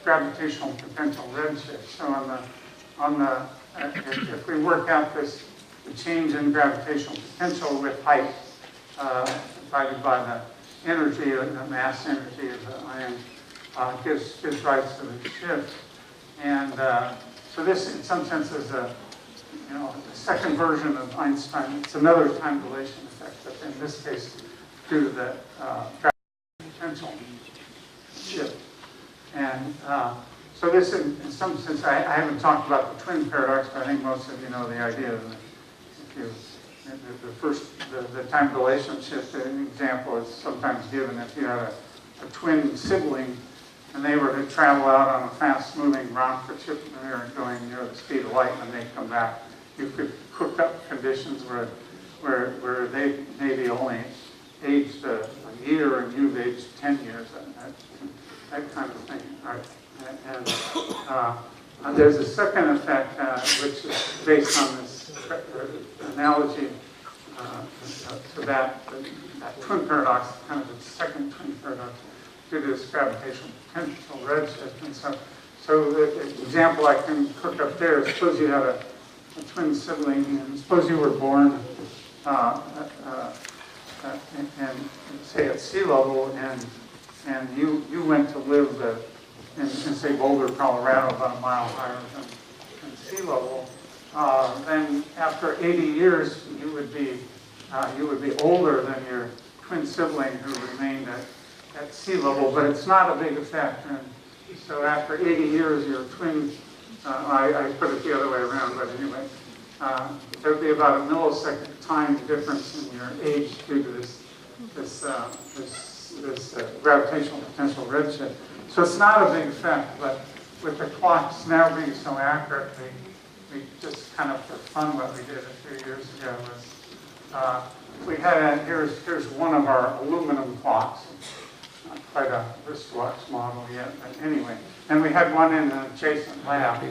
gravitational potential redshift. So if we work out the change in gravitational potential with height divided by the energy, the mass energy of the ion, gives rise to the shift. And so this, in some sense, is a second version of Einstein. It's another time dilation effect, but in this case, due to the gravitational potential shift. And so this, in some sense, I haven't talked about the twin paradox, but I think most of you know the idea of the time dilation shift. An example is sometimes given if you have a twin sibling, and they were to travel out on a fast-moving round trip, and they were going near the speed of light when they come back. You could cook up conditions where they maybe only aged a year and you've aged 10 years, that kind of thing. Right. And there's a second effect, which is based on this analogy to that twin paradox, kind of the second twin paradox, due to this gravitational potential redshift. And so the example I can cook up there is, suppose you had a twin sibling, and suppose you were born and say at sea level, and you went to live in say Boulder, Colorado, about a mile higher than sea level. Then after 80 years, you would be older than your twin sibling who remained at sea level, but it's not a big effect. And so after 80 years, your twin, I put it the other way around, but anyway, there would be about a millisecond time difference in your age due to this gravitational potential redshift. So it's not a big effect, but with the clocks now being so accurate, we just kind of for fun, what we did a few years ago was we had here's one of our aluminum clocks. Not quite a wristwatch model yet, but anyway. And we had one in an adjacent lab.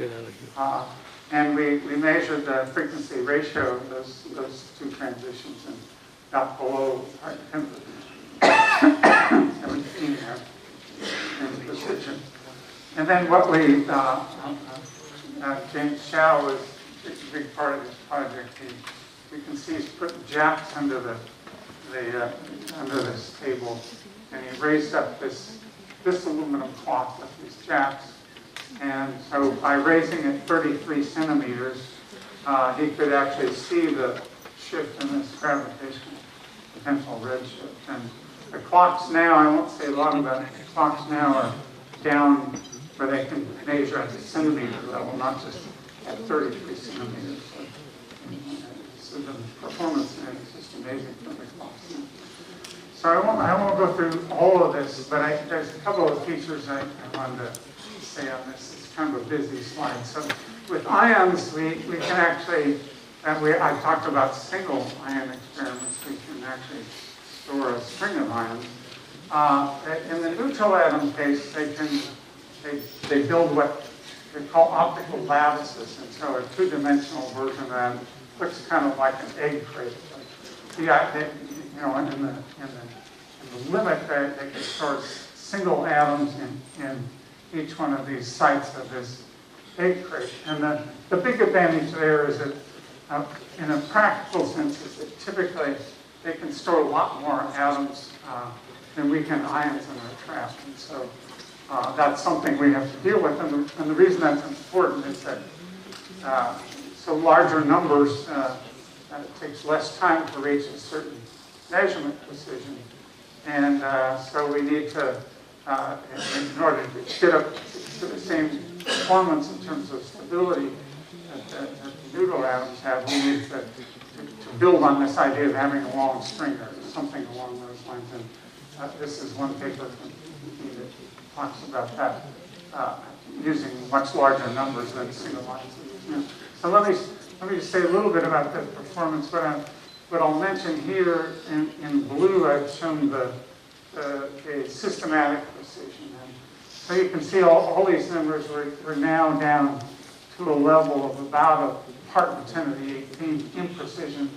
And we measured the frequency ratio of those two transitions and got below 17 there in precision. And then what we, James Shao was a big part of this project. You can see he's put jacks under under this table, and he raised up this aluminum clock with these jacks. And so by raising it 33 centimeters, he could actually see the shift in this gravitational potential redshift. And the clocks now, I won't say a lot about it, the clocks now are down where they can measure at the centimeter level, not just at 33 centimeters. So the performance is just amazing for the clocks. So I won't go through all of this, but there's a couple of features I wanted to say on this. It's kind of a busy slide. So with ions, we can actually, I talked about single ion experiments. We can actually store a string of ions. In the neutral atom case, they build what they call optical lattices, and so a two-dimensional version of that looks kind of like an egg crate. In the limit, they can store single atoms in each one of these sites of this egg crate. And the big advantage there is that, in a practical sense, is that typically they can store a lot more atoms than we can ions in our trap. And so that's something we have to deal with. And the reason that's important is that so larger numbers, it takes less time to reach a certain measurement precision. And so we need to, in order to get up to the same performance in terms of stability that the neutral atoms have, we need to build on this idea of having a long string or something along those lines. And this is one paper that talks about that, using much larger numbers than single lines. So let me just say a little bit about the performance. What I'll mention here in blue, I've shown the systematic precision. And so you can see all these numbers, we're now down to a level of about a part per 10 to the 18th imprecision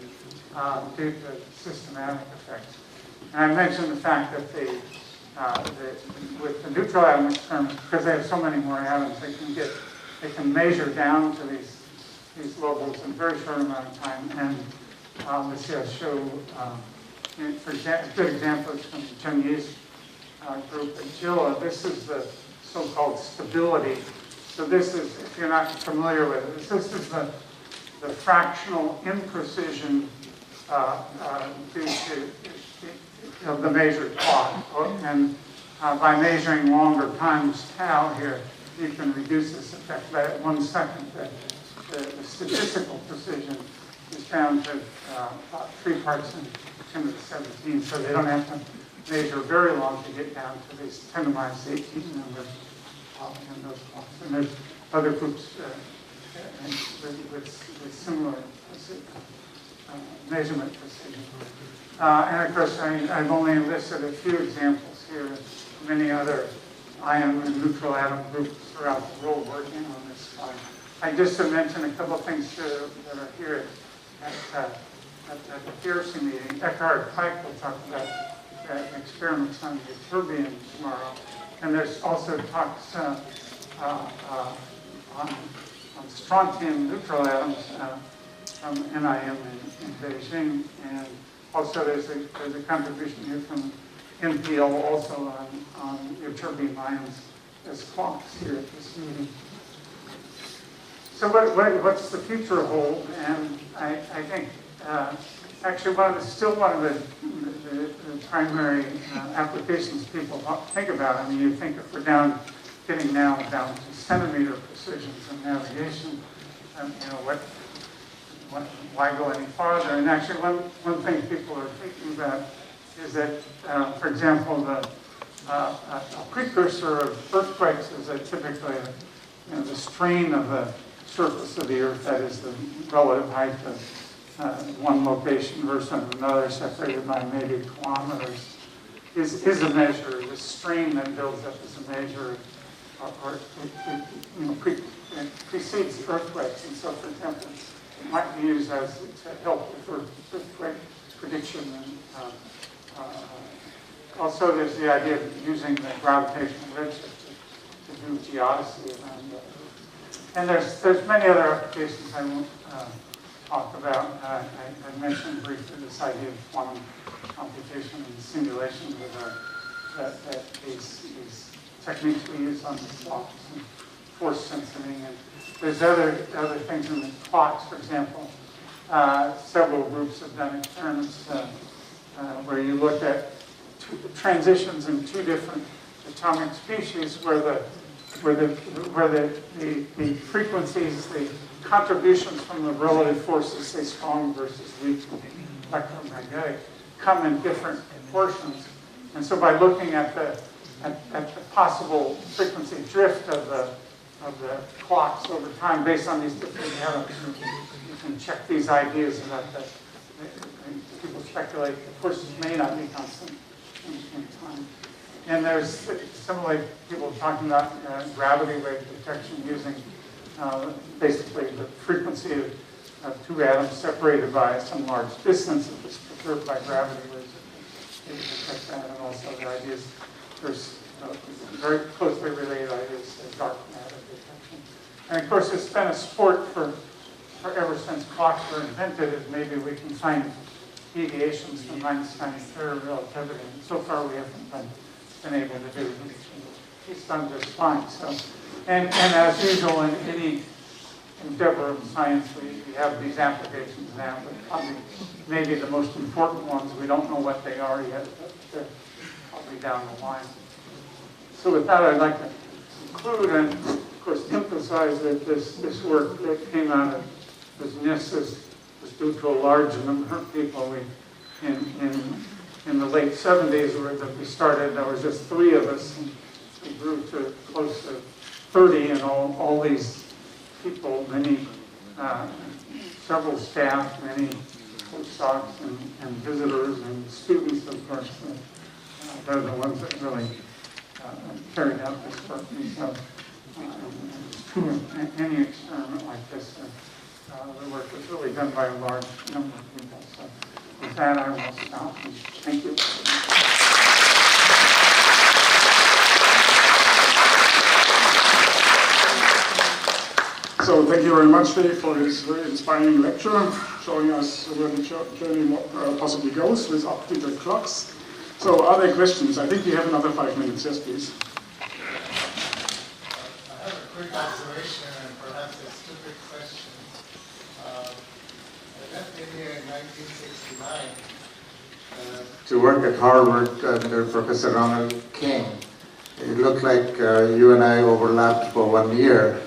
due to systematic effects. And I mentioned the fact that with the neutral atom experiment, because they have so many more atoms, they can measure down to these levels in a very short amount of time. And let's see, I'll show, for example, a good example is from the Chinese group at Gila. This is the so-called stability. So this is, if you're not familiar with it, this is the fractional imprecision due to the measured clock. And by measuring longer times tau here, you can reduce this effect by 1 second. The statistical precision is down to about 3 parts in 10 to the 17, so they don't have to measure very long to get down to these 10 to minus 18 numbers in those clocks. And there's other groups with similar measurement precision. And of course, I've only listed a few examples here. Many other ion and neutral atom groups throughout the world working on this slide. I just to mention a couple of things that are here at the PRC meeting. Eckhard Pike will talk about experiments on ytterbium tomorrow. And there's also talks on strontium neutral atoms from NIM in Beijing. And also there's a contribution here from NPL also on ytterbium ions as clocks here at this meeting. So what's the future hold? And I think actually still one of the primary applications people think about. I mean, you think if we're getting now down to centimeter precisions in navigation, why go any farther? And actually one thing people are thinking about is that, for example, a precursor of earthquakes is typically the strain of the surface of the Earth, that is the relative height of one location versus another, separated by maybe kilometers, is a measure. The strain that builds up is a measure, precedes earthquakes. And so, for example, it might be used to help with earthquake prediction. And also, there's the idea of using the gravitational redshift to do geodesy around the Earth. And there's many other applications I won't talk about. I mentioned briefly this idea of quantum computation and simulation with these techniques we use on the clocks and force sensing. And there's other things in the clocks, for example. Several groups have done experiments where you look at transitions in two different atomic species where the frequencies, the contributions from the relative forces, say strong versus weak electromagnetic, come in different proportions. And so by looking at the possible frequency drift of the clocks over time based on these different atoms, you can check these ideas about people speculate the forces may not be constant in time. And there's similarly people talking about gravity wave detection using basically the frequency of two atoms separated by some large distance if it's perturbed by gravity waves. They detect that, and also the ideas, there's very closely related ideas to dark matter detection. And of course, it's been a sport for ever since clocks were invented, is maybe we can find deviations from Einstein's theory of relativity. And so far, we haven't been able to do. He's done just fine. So, and as usual in any endeavor of science, we have these applications now, but probably maybe the most important ones, we don't know what they are yet, but they're probably down the line. So with that, I'd like to conclude and, of course, emphasize that this work that came out of this NIST was due to a large number of people. In the late 70s that we started, there was just 3 of us, and we grew to close to 30, and all these people, many, several staff, many postdocs and visitors and students, of course, they're the ones that really carried out this work. And so, any experiment like this, the work was really done by a large number of people. So with that, I will stop. Thank you. So thank you very much, Dave, for this very inspiring lecture, showing us where the journey possibly goes with optical clocks. So are there questions? I think we have another 5 minutes. Yes, please. I have a quick observation and perhaps a stupid question. I left India in 1969 to work at Harvard under Professor Ronald King. It looked like you and I overlapped for 1 year.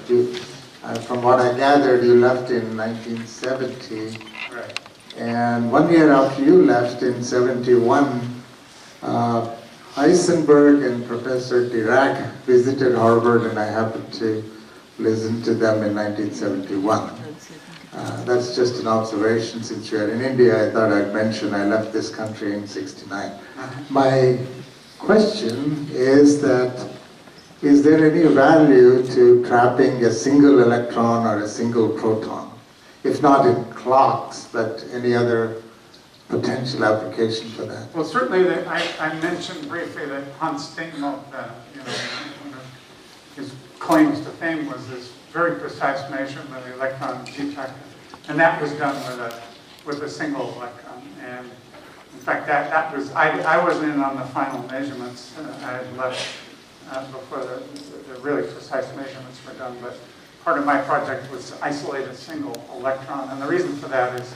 From what I gathered, you left in 1970. Right. And 1 year after you left in 71, Heisenberg and Professor Dirac visited Harvard, and I happened to listen to them in 1971. That's just an observation. Since you are in India, I thought I'd mention I left this country in '69. My question is that, is there any value to trapping a single electron or a single proton? If not in clocks, but any other potential application for that? Well, certainly, I mentioned briefly that Hans Steenholt, one of his claims to fame was this very precise measurement of the electron detector, and that was done with a single electron. And in fact, that was I wasn't in on the final measurements. I had left before the really precise measurements were done, but part of my project was to isolate a single electron, and the reason for that is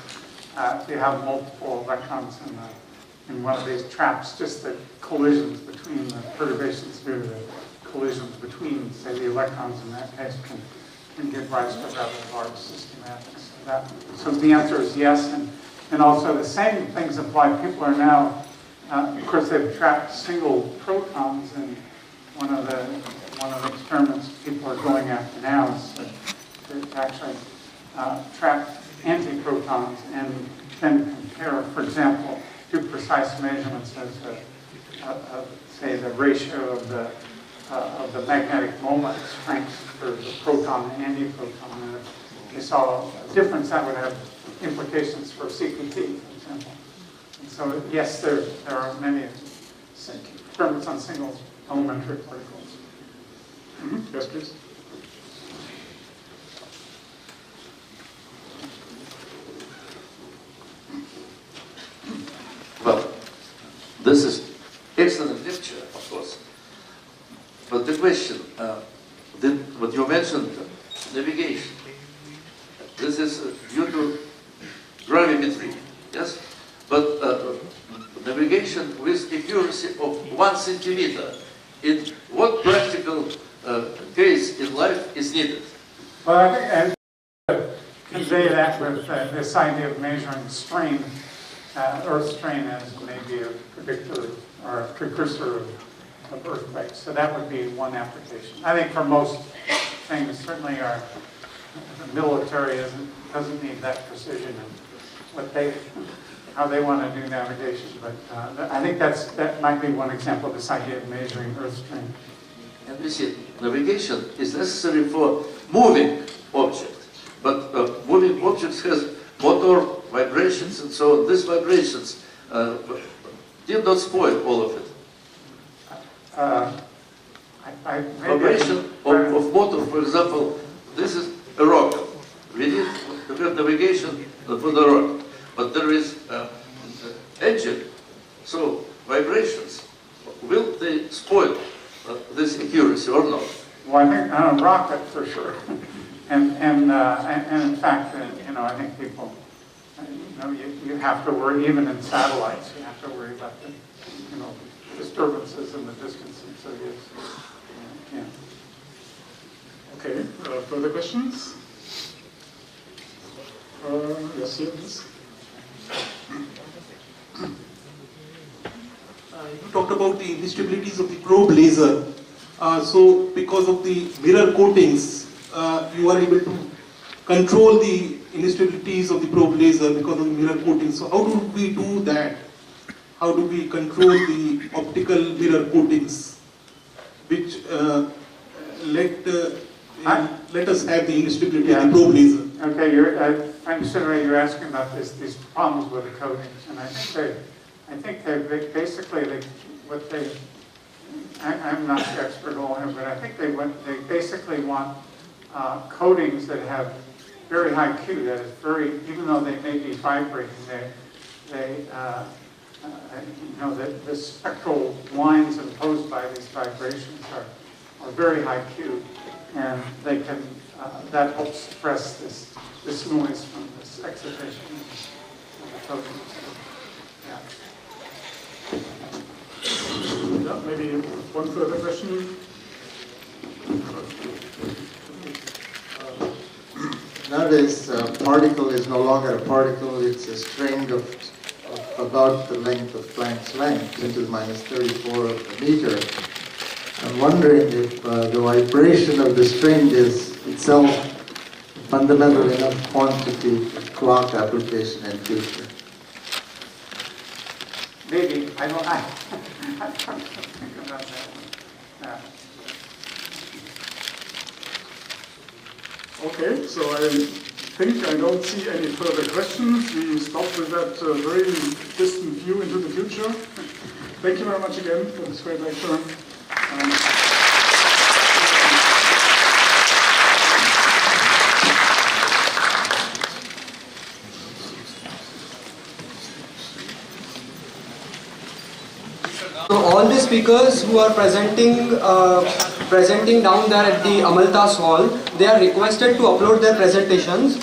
if you have multiple electrons in one of these traps, just the collisions between the perturbations due to the collisions between, say, the electrons in that case can give rise to rather large systematics. So the answer is yes, and also the same things apply. People are now, of course, they've trapped single protons, and one of the experiments people are going after now is to actually trap antiprotons and then compare, for example, two precise measurements as say the ratio of the magnetic moment strength for the proton and antiproton. And if they saw a difference, that would have implications for CPT, for example. And so, yes, there are many experiments on single elementary particles. Mm-hmm. Yes, please. Well, this is excellent lecture, of course. But the question, what you mentioned, navigation, this is due to gravimetry, yes? But navigation with accuracy of 1 centimeter, in what practical case in life is needed? Well, I think, and convey that with this idea of measuring strain, earth strain as maybe a predictor or a precursor of earthquakes. So that would be one application. I think for most things, certainly the military doesn't need that precision in how they want to do navigation. But I think that might be one example of this idea of measuring earth strain. And we see navigation is necessary for moving objects, but moving objects has motor vibrations and so on. These vibrations did not spoil all of it. Vibration of motor, for example, this is a rock. We need to have navigation for the rock, but there is engine, so vibrations, will they spoil this accuracy or not? Well, I think on a rocket for sure, and in fact, I think people, you have to worry, even in satellites, you have to worry about the, disturbances in the distance, and so yes, yeah. Okay, further questions? Yes, here, please. You talked about the instabilities of the probe laser. So because of the mirror coatings, you are able to control the instabilities of the probe laser because of the mirror coatings. So how do we do that? How do we control the optical mirror coatings, which let us have the instability of the probe laser? Okay, I understand why you're asking about these problems with the coatings, and I think they basically I'm not the expert on it, but I think they basically want coatings that have very high Q, that is even though they may be vibrating, the spectral lines imposed by these vibrations are very high Q, and they can that helps suppress this noise from this excitation of the coating. Yeah, maybe one further question. Nowadays, particle is no longer a particle, it's a string of about the length of Planck's length, 10 to the minus 34 meter. I'm wondering if the vibration of the string is itself a fundamental enough quantity for clock application in future. Maybe, I don't think about that one. Yeah. Okay, so I think I don't see any further questions. We stop with that very distant view into the future. Thank you very much again for this great lecture. So all the speakers who are presenting down there at the Amaltas Hall, they are requested to upload their presentations.